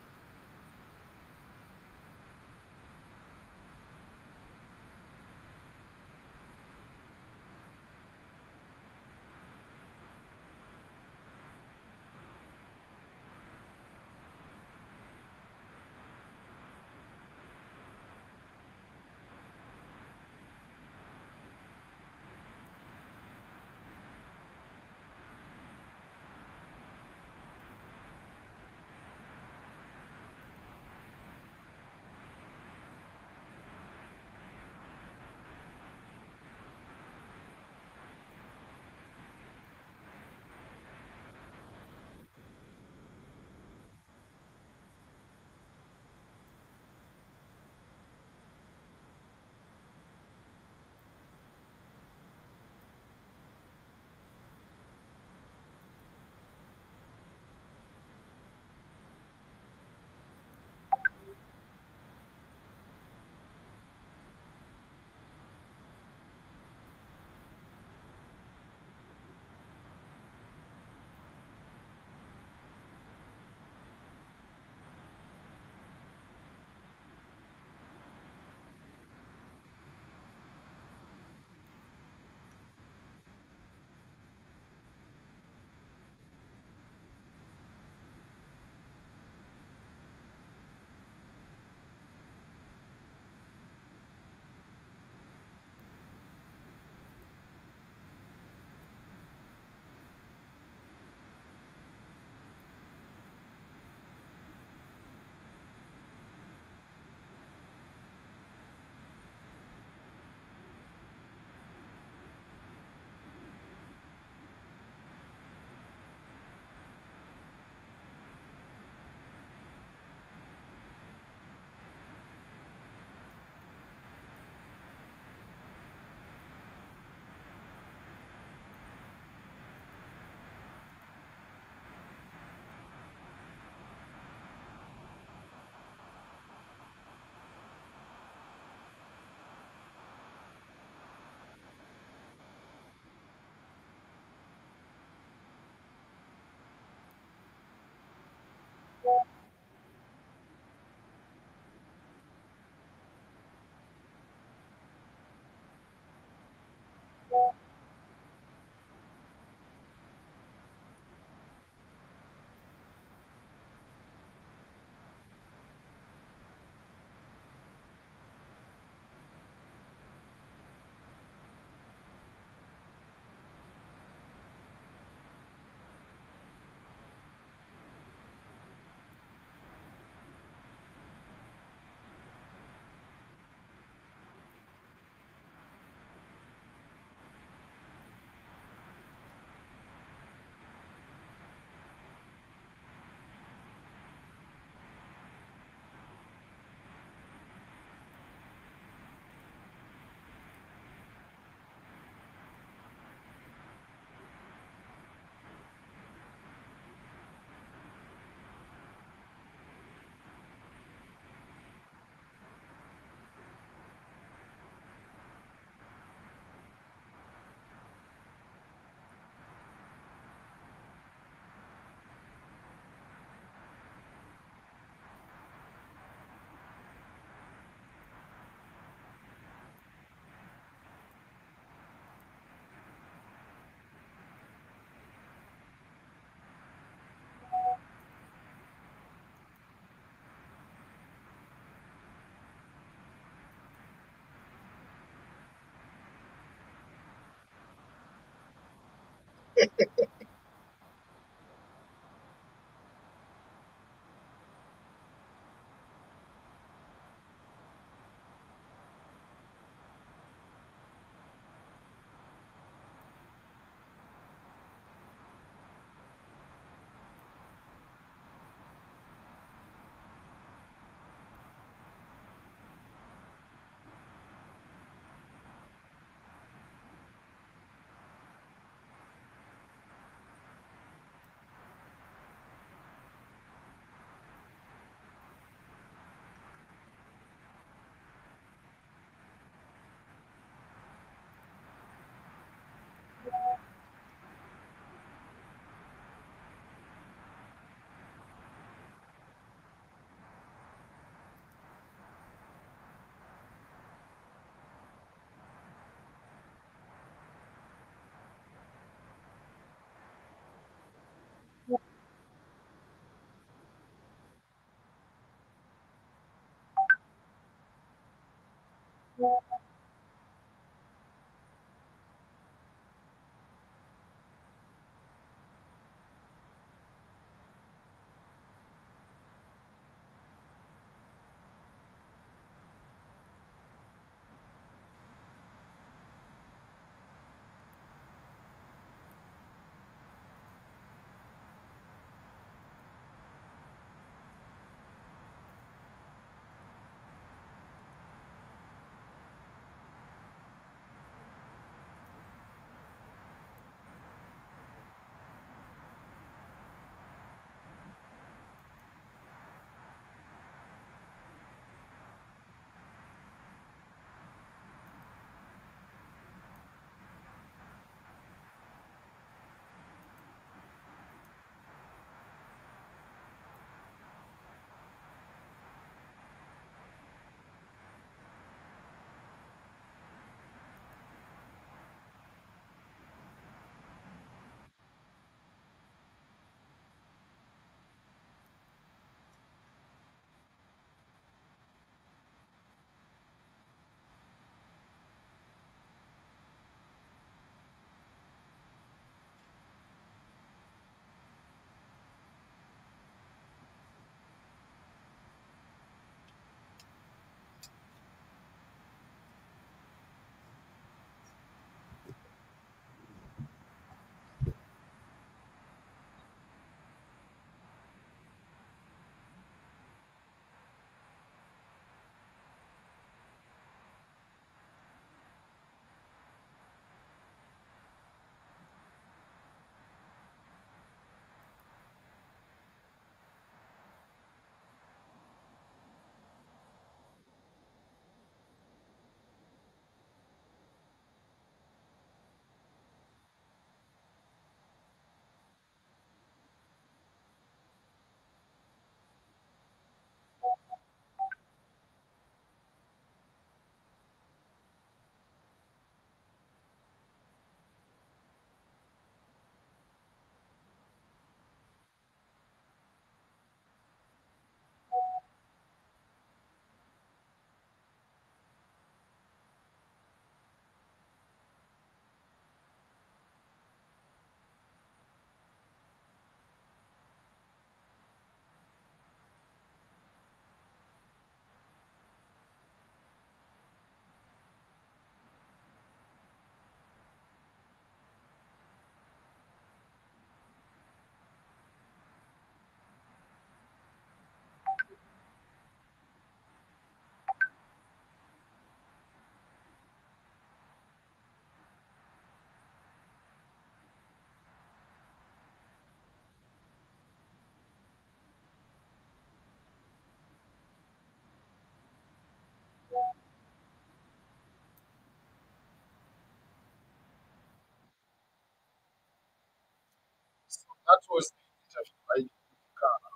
That was the interview I did with Carla.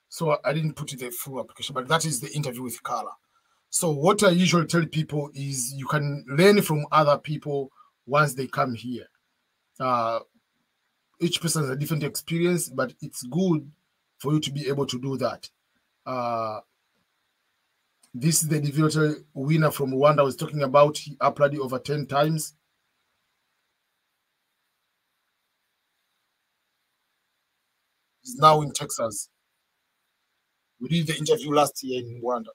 So I didn't put it the full application, but that is the interview with Carla. So what I usually tell people is you can learn from other people once they come here. Uh, each person has a different experience, but it's good for you to be able to do that. Uh, this is the individual winner from Rwanda I was talking about. He applied over 10 times. He's now in Texas. We did the interview last year in Rwanda.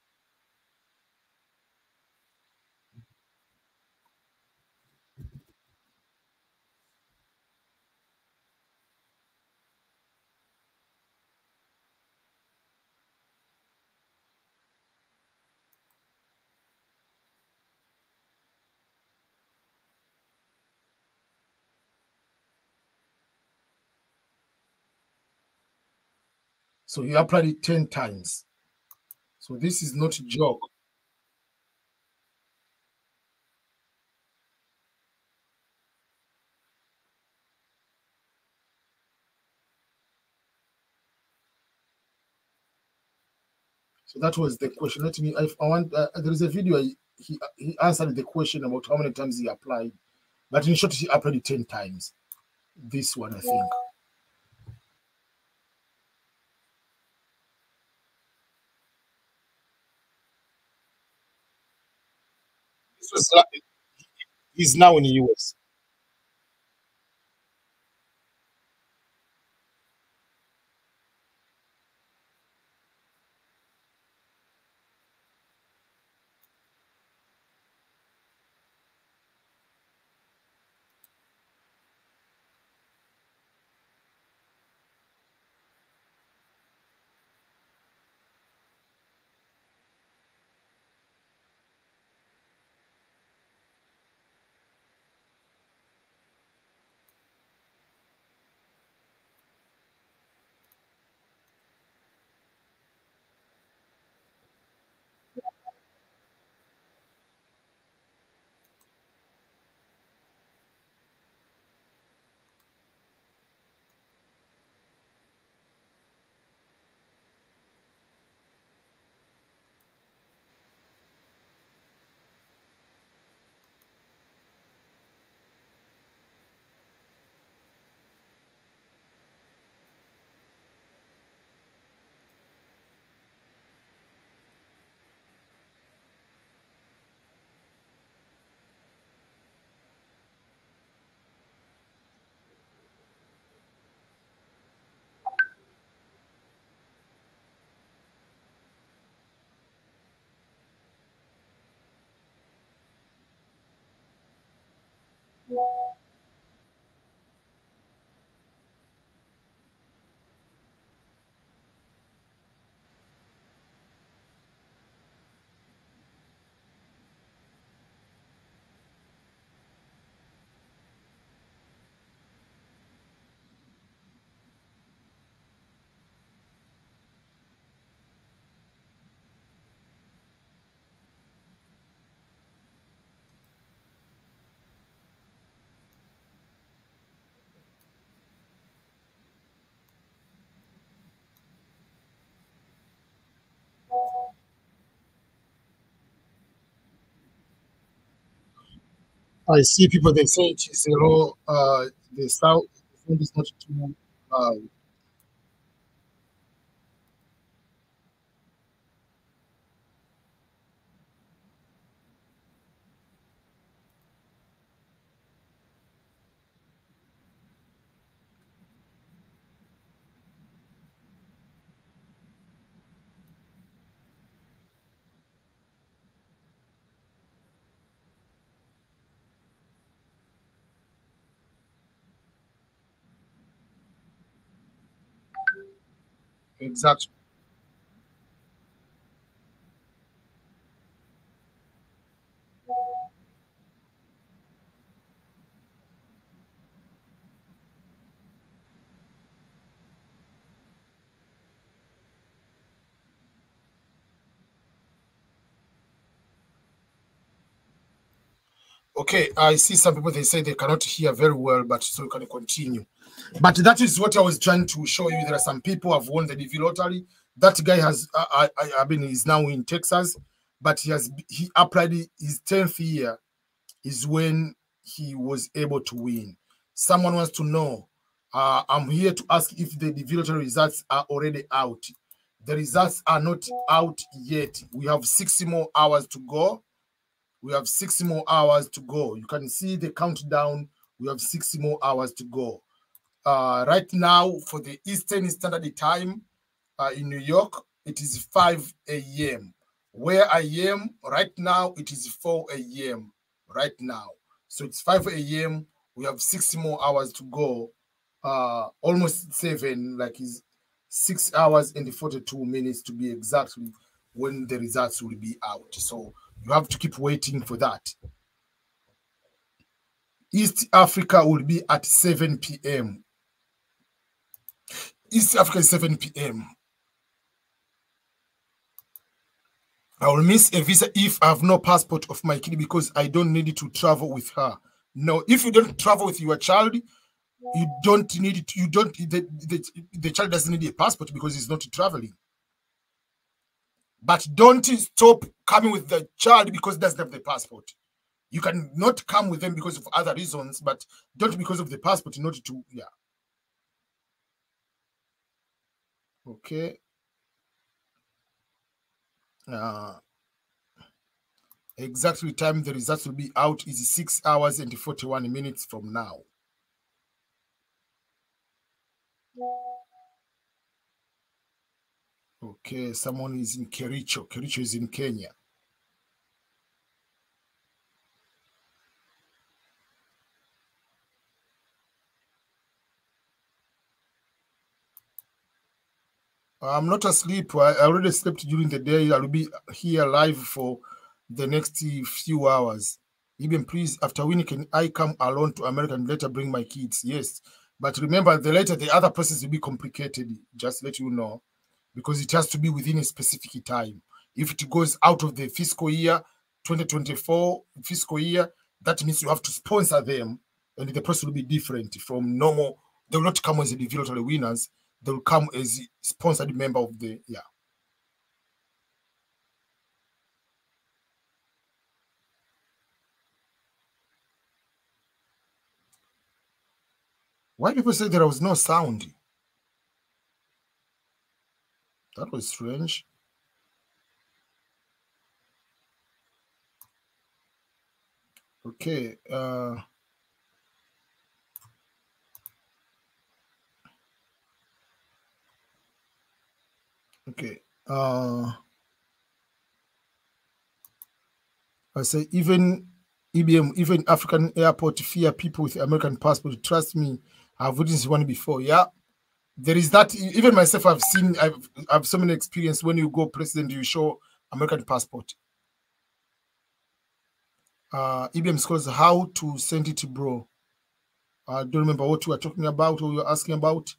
So he applied it 10 times. So this is not a joke. So that was the question. Let me, I want, there is a video, he answered the question about how many times he applied. But in short, he applied it 10 times. This one, I think. This was, he's now in the US. I see people, they say it is a low, the sound is not too, exact. Okay, I see some people, they say they cannot hear very well, but so you can continue. But that is what I was trying to show you. There are some people who have won the DV lottery. That guy has, I mean, he's now in Texas, but he applied his 10th year is when he was able to win. Someone wants to know, I'm here to ask if the DV lottery results are already out. The results are not out yet. We have 60 more hours to go. We have 60 more hours to go. You can see the countdown. We have 60 more hours to go. Right now, for the Eastern Standard Time in New York, it is 5 a.m. Where I am right now, it is 4 a.m. right now. So it's 5 a.m. We have 6 more hours to go. Almost 7, like is 6 hours and 42 minutes to be exactly when the results will be out. So you have to keep waiting for that. East Africa will be at 7 p.m. East Africa is 7 p.m. I will miss a visa if I have no passport of my kid because I don't need to travel with her. No, if you don't travel with your child, you don't need it. You don't. The child doesn't need a passport because he's not traveling. But don't stop coming with the child because he doesn't have the passport. You can not come with them because of other reasons, but don't because of the passport, not to, yeah. Okay. Exactly time the results will be out is 6 hours and 41 minutes from now. Okay, someone is in Kericho. Kericho is in Kenya. I'm not asleep. I already slept during the day. I'll be here live for the next few hours. Even please, after winning, can I come alone to America and later bring my kids? Yes. But remember, the other process will be complicated. Just let you know. Because it has to be within a specific time. If it goes out of the fiscal year, 2024 fiscal year, that means you have to sponsor them. And the process will be different from normal. They will not come as individual winners. They will come as a sponsored member of the, yeah. Why people say there was no sound? That was strange. Okay. Okay. I say even EBM, even African airport fear people with American passport. Trust me, I've witnessed one before. Yeah, there is that. Even myself, I've so many experience. When you go president, you show American passport. EBM scholars, how to send it, bro? I don't remember what you are talking about or you're asking about.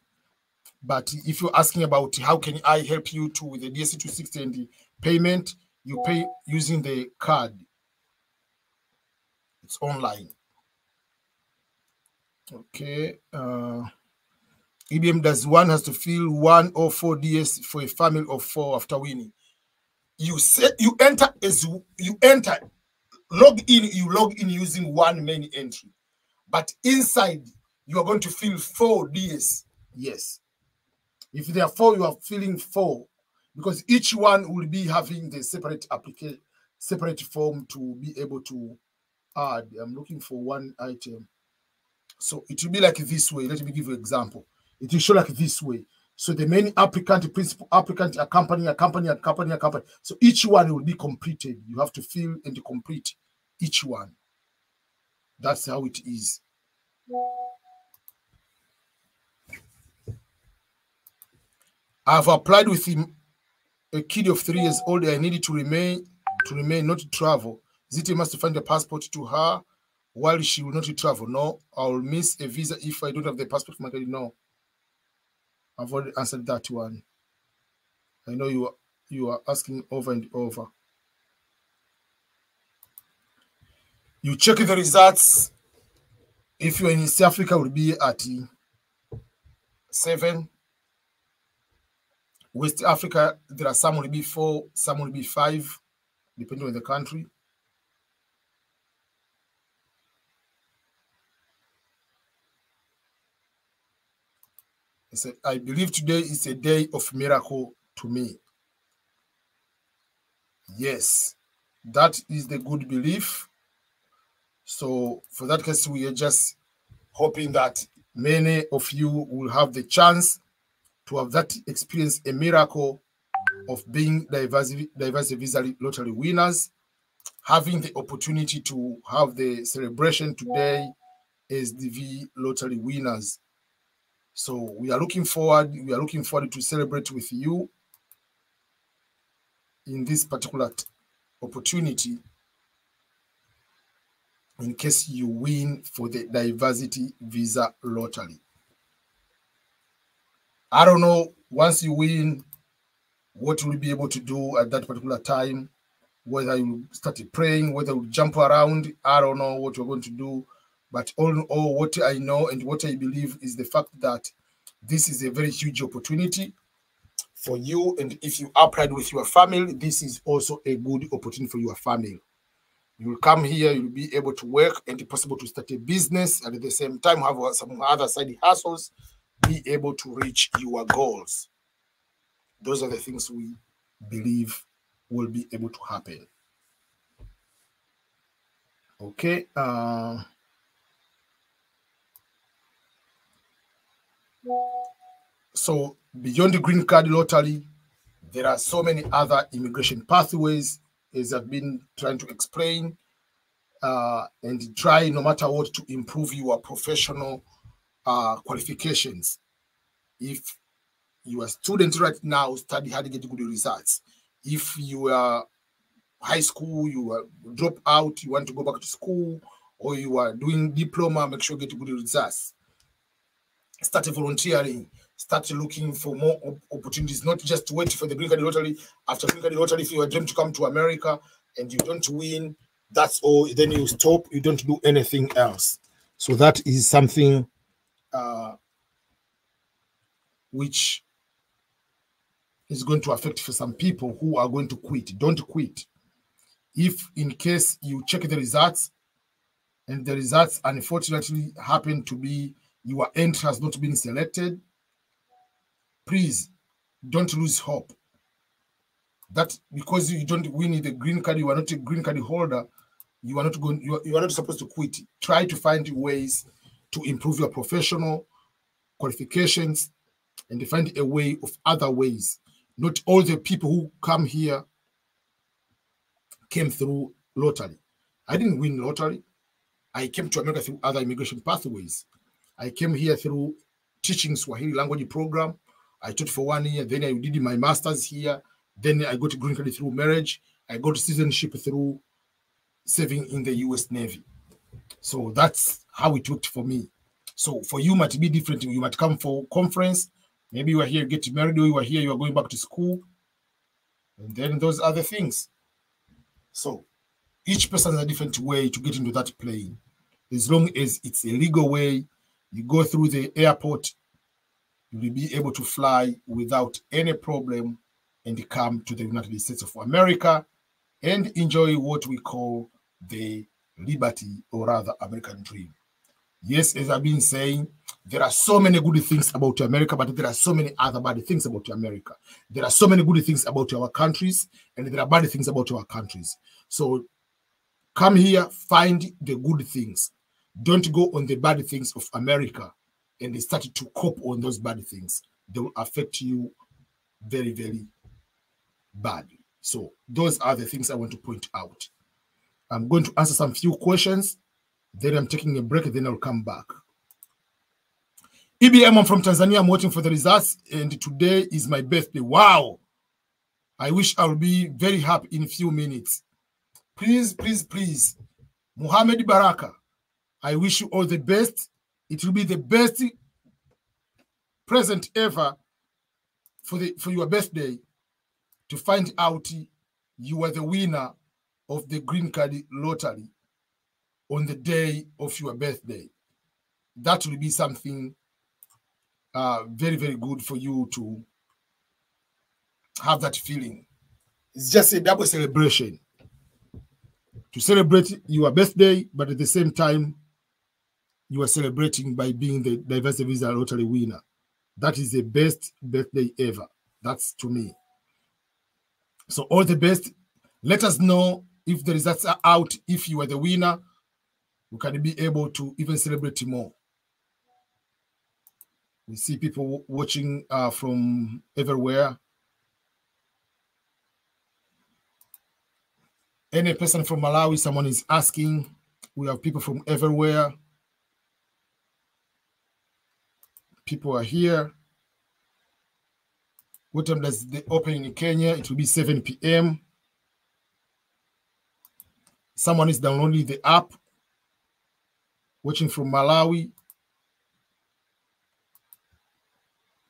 But if you're asking about how can I help you to with the DSC 260 and the payment, you pay using the card. It's online. Okay. EBM does one has to fill 1 or 4 DS for a family of 4 after winning. You log in using one main entry, but inside you are going to fill 4 DS. Yes. If there are 4, you are filling 4 because each one will be having the separate application, separate form to be able to add. I'm looking for one item. So it will be like this way. Let me give you an example. It will show like this way. So the main applicant, principal applicant, accompanying. So each one will be completed. You have to fill and complete each one. That's how it is. I've applied with him, a kid of 3 years old. I needed to remain, not to travel. Ziti must find a passport to her while she will not travel. No, I will miss a visa if I don't have the passport for my kid. No. I've already answered that one. I know you are asking over and over. You check the results. If you're in East Africa, will be at 7. West Africa, there are some will be 4, some will be 5, depending on the country. I believe today is a day of miracle to me. Yes, that is the good belief. So for that case, we are just hoping that Many of you will have the chance to have that experience, a miracle of being diversity visa lottery winners, having the opportunity to have the celebration today as DV lottery winners. So we are looking forward to celebrate with you in this particular opportunity in case you win for the diversity visa lottery. I don't know, once you win, what you'll be able to do at that particular time, whether you start praying, whether you jump around. I don't know what you're going to do, but all in all, what I know and what I believe is the fact that this is a very huge opportunity for you. And if you applied with your family, this is also a good opportunity for your family. You will come here, you'll be able to work and it's possible to start a business and at the same time have some other side hustles, be able to reach your goals. Those are the things we believe will be able to happen. Okay. So beyond the green card lottery, there are so many other immigration pathways, as I've been trying to explain, and try no matter what to improve your professional qualifications. If you are a student right now, study hard to get good results. If you are high school, you are drop out, you want to go back to school, or you are doing diploma, make sure you get good results. Start volunteering, start looking for more opportunities, not just wait for the green card lottery. After green card lottery, if you are dreaming to come to America and you don't win, that's all, then you stop, you don't do anything else. So that is something which is going to affect for some people who are going to quit. Don't quit. If in case you check the results and the results unfortunately happen to be your entry has not been selected, please don't lose hope. That because you don't win the green card, you are not a green card holder, you are not going, you are not supposed to quit. Try to find ways to improve your professional qualifications and find a way of other ways. Not all the people who come here came through lottery. I didn't win lottery. I came to America through other immigration pathways. I came here through teaching Swahili language program. I taught for 1 year. Then I did my master's here. Then I got a green card through marriage. I got citizenship through serving in the U.S. Navy. So that's how it worked for me. So for you, might be different. You might come for conference. Maybe you are here, get married, or you are here, you are going back to school. And then those other things. So each person has a different way to get into that plane. As long as it's a legal way, you go through the airport, you will be able to fly without any problem and come to the United States of America and enjoy what we call the liberty, or rather American dream. Yes, as I've been saying, there are so many good things about America, but there are so many other bad things about America. There are so many good things about our countries, and there are bad things about our countries. So come here, find the good things. Don't go on the bad things of America and start to cope on those bad things. They will affect you very, very badly. So those are the things I want to point out. I'm going to answer some few questions. Then I'm taking a break, then I'll come back. EBM, I'm from Tanzania. I'm waiting for the results, and today is my birthday. Wow. I wish I'll be very happy in a few minutes. Please, please, please. Muhammad Baraka, I wish you all the best. It will be the best present ever for your birthday to find out you are the winner of the green card lottery on the day of your birthday. That will be something very, very good for you to have that feeling. It's just a double celebration. To celebrate your birthday, but at the same time, you are celebrating by being the diversity visa lottery winner. That is the best birthday ever. That's to me. So all the best. Let us know if the results are out. If you are the winner, we can be able to even celebrate more. We see people watching from everywhere. Any person from Malawi, someone is asking. We have people from everywhere. People are here. What time does the open in Kenya? It will be 7 p.m. Someone is downloading the app, watching from Malawi.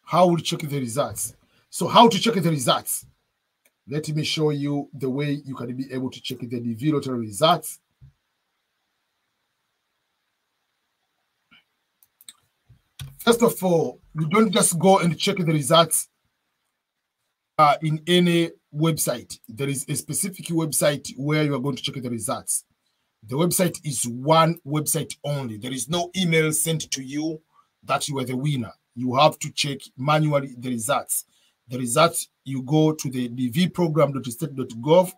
How will you check the results? So how to check the results? Let me show you the way you can be able to check the DV lottery results. First of all, you don't just go and check the results in any website. There is a specific website where you are going to check the results. The website is one website only. There is no email sent to you that you are the winner. You have to check manually the results. The results, you go to the dvprogram.state.gov.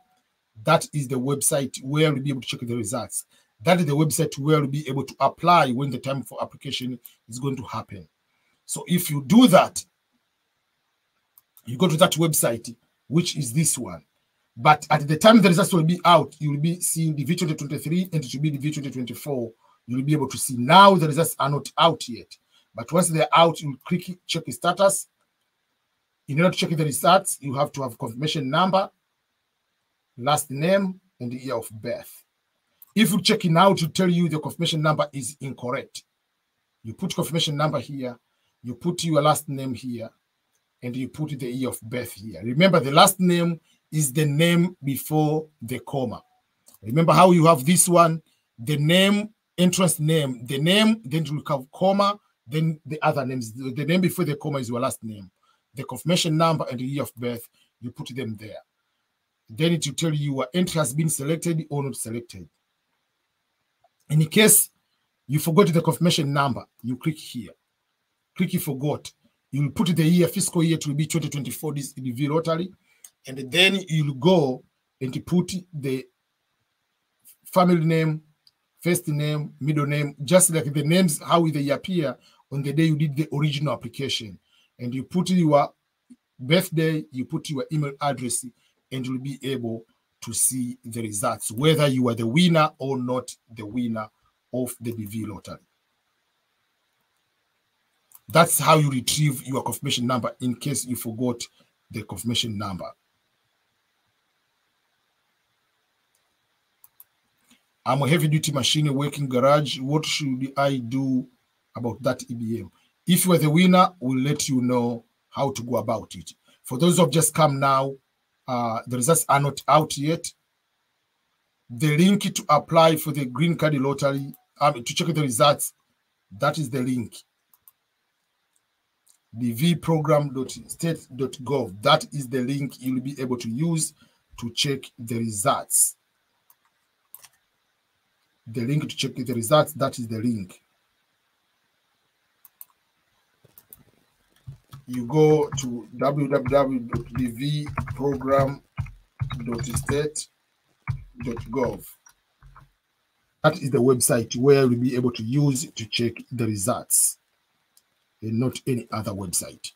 That is the website where you'll be able to check the results. That is the website where you'll be able to apply when the time for application is going to happen. So if you do that, you go to that website, which is this one. But at the time the results will be out, you will be seeing DV 2023 and it will be DV 2024. You will be able to see. Now the results are not out yet. But once they're out, you click check status. In order to check the results, you have to have confirmation number, last name, and the year of birth. If you check it out, to tell you the confirmation number is incorrect. You put confirmation number here, you put your last name here, and you put the year of birth here. Remember, the last name is the name before the comma. Remember how you have this one, the name, entrance name, the name, then you have comma, then the other names. The name before the comma is your last name. The confirmation number and the year of birth, you put them there. Then it will tell you your entry has been selected or not selected. In case you forgot the confirmation number, you click here. Click you forgot. You'll put the year, fiscal year to be 2024, this DV lottery. And then you'll go and put the family name, first name, middle name, just like the names, how they appear on the day you did the original application. And you put your birthday, you put your email address, and you'll be able to see the results, whether you are the winner or not the winner of the DV lottery. That's how you retrieve your confirmation number in case you forgot the confirmation number. I'm a heavy-duty machine working garage. What should I do about that EBM? If you are the winner, we'll let you know how to go about it. For those who have just come now, the results are not out yet. The link to apply for the green card lottery, to check the results, that is the link. dvprogram.state.gov. That is the link you'll be able to use to check the results. The link to check the results, that is the link. You go to www.dvprogram.state.gov. That is the website where you'll be able to use to check the results, and not any other website.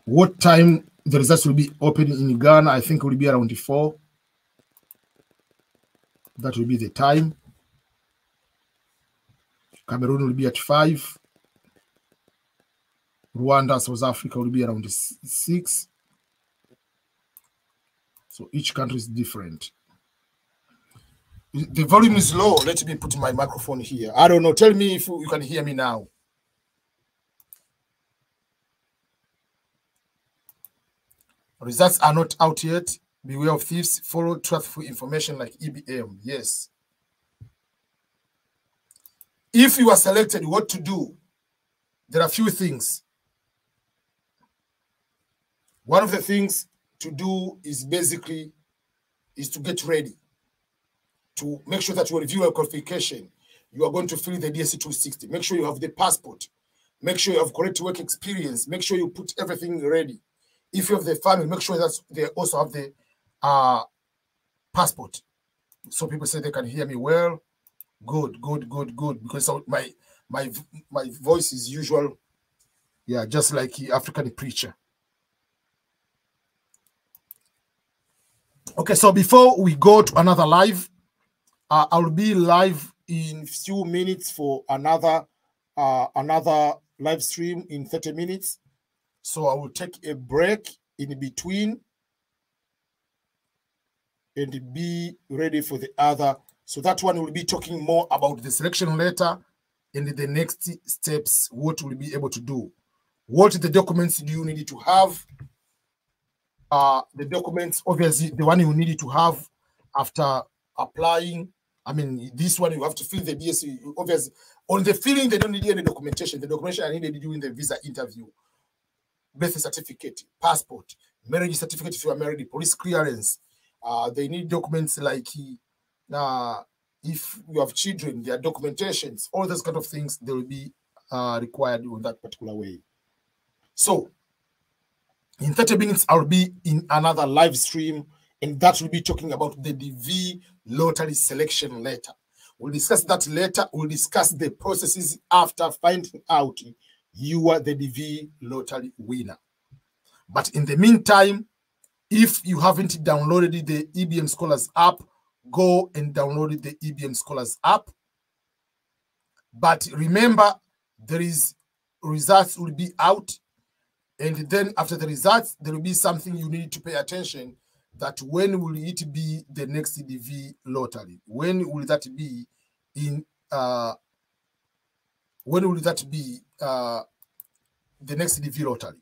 What time the results will be open in Ghana? I think it will be around 4. That will be the time. Cameroon will be at 5. Rwanda, South Africa will be around 6. So each country is different. The volume is low. Let me put my microphone here. I don't know. Tell me if you can hear me now. Results are not out yet. Beware of thieves. Follow truthful information like EBM. Yes. If you are selected, what to do? There are a few things. One of the things to do is basically to get ready, to make sure that you review your qualification. You are going to fill the DSC 260. Make sure you have the passport. Make sure you have correct work experience. Make sure you put everything ready. If you have the family, make sure that they also have the passport. So people say they can hear me well. Good, good, good, good. Because my voice is usual. Yeah, just like the African preacher. Okay, so before we go to another live, I'll be live in few minutes for another live stream in 30 minutes. So I will take a break in between and be ready for the other. So that one will be talking more about the selection letter and the next steps, what we'll be able to do. What the documents do you need to have? The documents, obviously, the one you need to have after applying. I mean, this one you have to fill the DSC. Obviously, on the filling, they don't need any documentation. The documentation I needed during the visa interview: birth certificate, passport, marriage certificate if you are married, police clearance. They need documents like if you have children, their documentations, all those kind of things, they will be required in that particular way. So in 30 minutes, I'll be in another live stream, and that will be talking about the DV lottery selection letter. We'll discuss that later. We'll discuss the processes after finding out you are the DV lottery winner. But in the meantime, if you haven't downloaded the EBM Scholars app, go and download the EBM Scholars app. But remember, there is results will be out. And then after the results, there will be something you need to pay attention, that when will it be the next DV lottery? When will that be in, when will that be the next DV lottery?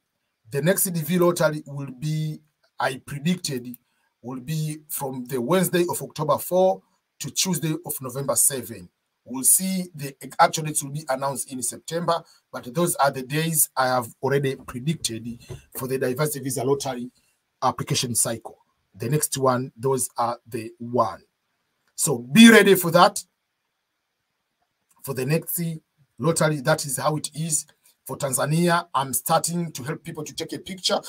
The next DV lottery will be, I predicted, will be from the Wednesday of October 4 to Tuesday of November 7. We'll see the actual dates will be announced in September, but those are the days I have already predicted for the diversity visa lottery application cycle. The next one, those are the one. So be ready for that. For the next lottery, that is how it is. For Tanzania, I'm starting to help people to take a picture.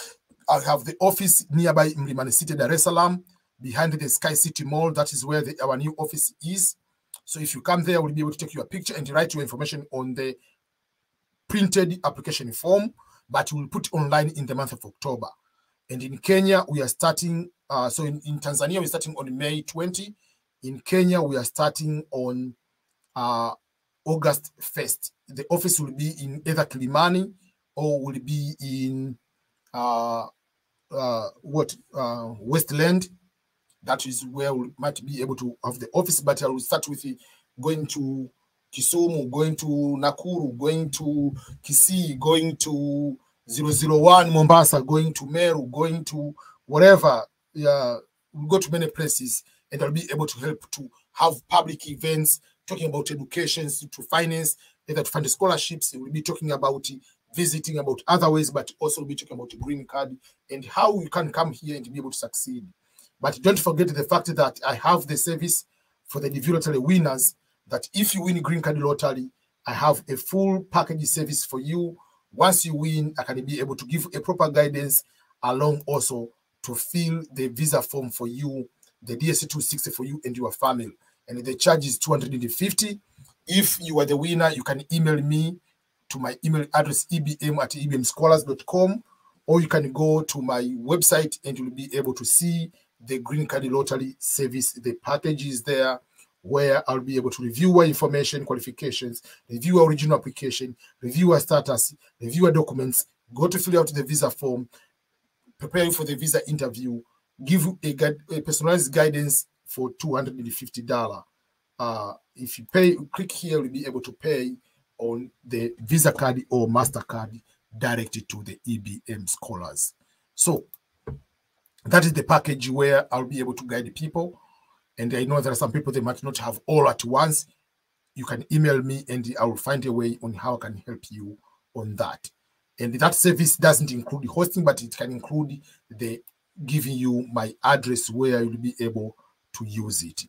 I have the office nearby Mlimani City, Dar es Salaam, behind the Sky City Mall. That is where our new office is. So if you come there, we'll be able to take your picture and write your information on the printed application form, but we'll put online in the month of October. And in Kenya, we are starting, so in Tanzania, we're starting on May 20. In Kenya, we are starting on August 1st. The office will be in either Kilimani or will be in Westland. That is where we might be able to have the office, but I will start with going to Kisumu, going to Nakuru, going to Kisii, going to 001 Mombasa, going to Meru, going to whatever. Yeah, we'll go to many places, and I'll be able to help to have public events talking about education, to finance, either to fund scholarships. We'll be talking about visiting, about other ways, but also we'll be talking about a green card and how you can come here and be able to succeed. But don't forget the fact that I have the service for the DV lottery winners, that if you win green card lottery, I have a full package service for you. Once you win, I can be able to give a proper guidance along also to fill the visa form for you, the DSC 260 for you and your family. And the charge is 250. If you are the winner, you can email me to my email address, ebm@ebmscholars.com, or you can go to my website and you'll be able to see the green card lottery service. The package is there where I'll be able to review your information, qualifications, review your original application, review your status, review your documents, go to fill out the visa form, prepare you for the visa interview, give you a personalized guidance for $250. If you pay, click here, you'll be able to pay on the Visa card or MasterCard directed to the EBM Scholars. So that is the package where I'll be able to guide people. And I know there are some people they might not have all at once. You can email me and I will find a way on how I can help you on that. And that service doesn't include hosting, but it can include the giving you my address where you'll be able to use it.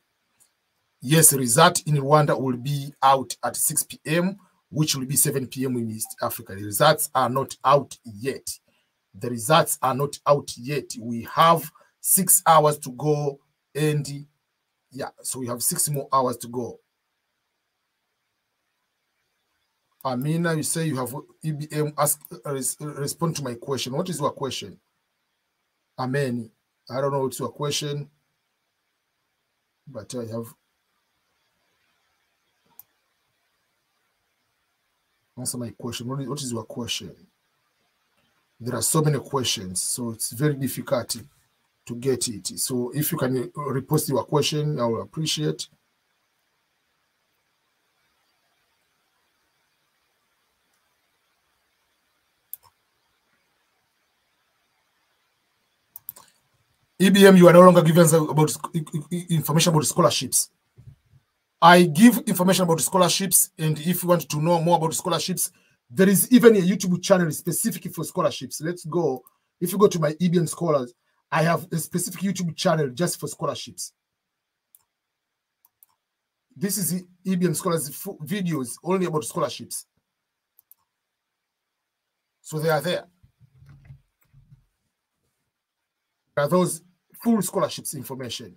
Yes, result in Rwanda will be out at 6 p.m., which will be 7 p.m. in East Africa. The results are not out yet. The results are not out yet. We have 6 hours to go And yeah, so we have 6 more hours to go. Amina, you say you have EBM. Respond to my question. What is your question? Amen. I don't know what's your question, but I have. Answer my question. What is your question? There are so many questions, so it's very difficult to get it. So if you can repost your question, I will appreciate. EBM, you are no longer giving us about information about scholarships. I give information about scholarships, and if you want to know more about scholarships, there is even a YouTube channel specific for scholarships. Let's go. If you go to my EBM Scholars, I have a specific YouTube channel just for scholarships. This is the EBM Scholars videos only about scholarships. So they are there. There are those full scholarships information.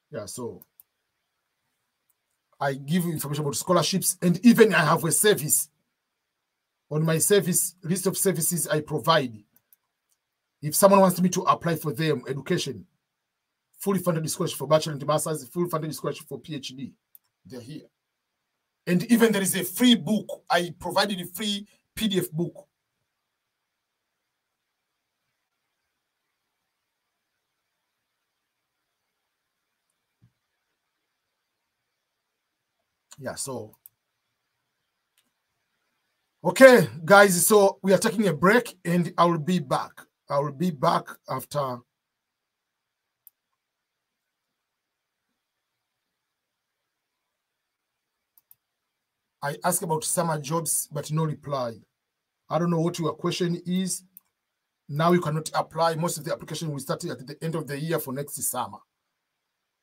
Yeah, so I give you information about scholarships, and even I have a service. On my service list of services I provide, if someone wants me to apply for them, education, fully funded scholarship for bachelor and masters, fully funded scholarship for PhD, they're here. And even there is a free book. I provided a free PDF book. Yeah, so okay, guys, so we are taking a break, and I will be back. I will be back after. I asked about summer jobs, but no reply. I don't know what your question is. Now you cannot apply. Most of the application will start at the end of the year for next summer.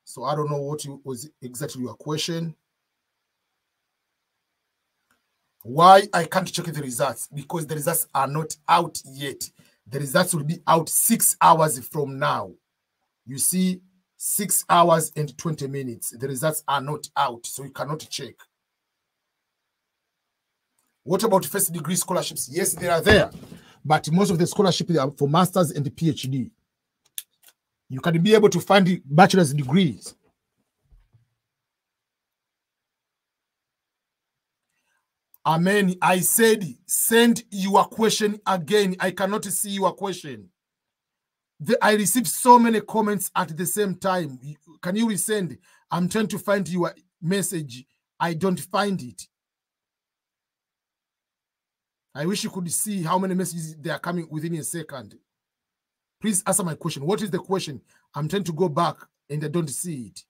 So I don't know what was exactly your question. Why I can't check the results? Because the results are not out yet. The results will be out 6 hours from now. You see, 6 hours and 20 minutes. The results are not out, so you cannot check. What about first degree scholarships? Yes, they are there, but most of the scholarships are for masters and PhD. You can be able to find the bachelor's degrees. Amen. I said, send your question again. I cannot see your question. I received so many comments at the same time. Can you resend? I'm trying to find your message. I don't find it. I wish you could see how many messages they are coming within a second. Please answer my question. What is the question? I'm trying to go back and I don't see it.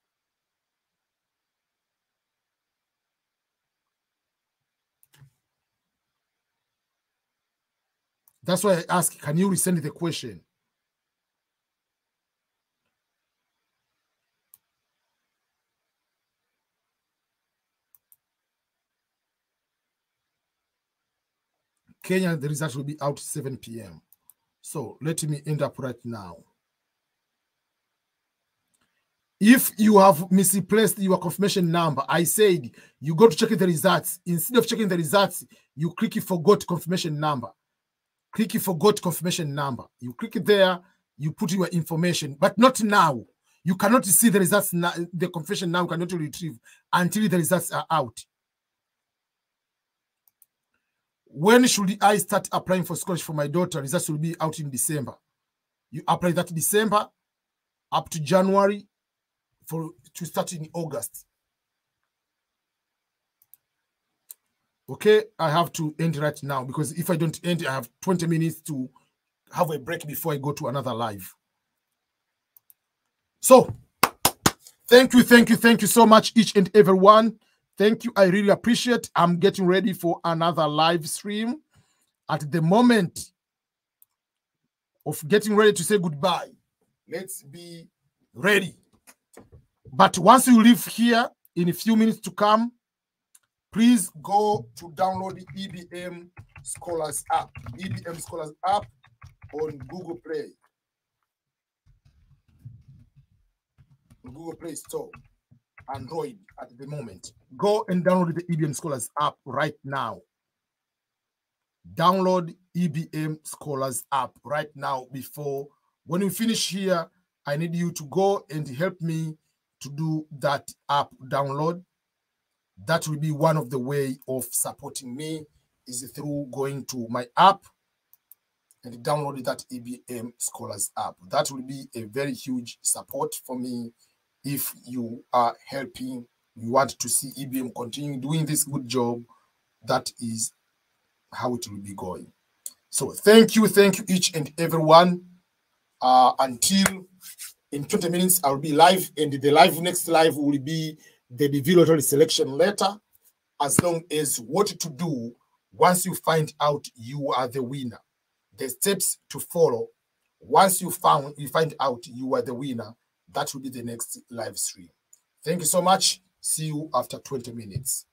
That's why I ask, can you resend the question? Kenya, the result will be out 7 p.m. So let me end up right now. If you have misplaced your confirmation number, I said you go to check the results. Instead of checking the results, you click forgot confirmation number. Click forgot confirmation number. You click there, you put your information, but not now. You cannot see the results, the confirmation now cannot retrieve until the results are out. When should I start applying for scholarship for my daughter? Results will be out in December. You apply that December up to January to start in August. Okay, I have to end right now because if I don't end, I have 20 minutes to have a break before I go to another live. So, thank you so much, each and everyone. Thank you. I really appreciate. I'm getting ready for another live stream. At the moment of getting ready to say goodbye, let's be ready. But once you leave here in a few minutes to come, please go to download the EBM Scholars app. EBM Scholars app on Google Play. on Google Play Store, Android at the moment. Go and download the EBM Scholars app right now. Download EBM Scholars app right now. Before, when we finish here, I need you to go and help me to do that app download. That will be one of the way of supporting me, is through going to my app and download that EBM Scholars app. That will be a very huge support for me. If you are helping, you want to see EBM continue doing this good job, that is how it will be going. So thank you each and everyone. Until in 20 minutes, I'll be live, and the next live will be the development selection letter, as long as what to do once you find out you are the winner. The steps to follow once you find out you are the winner. That will be the next live stream. Thank you so much. See you after 20 minutes.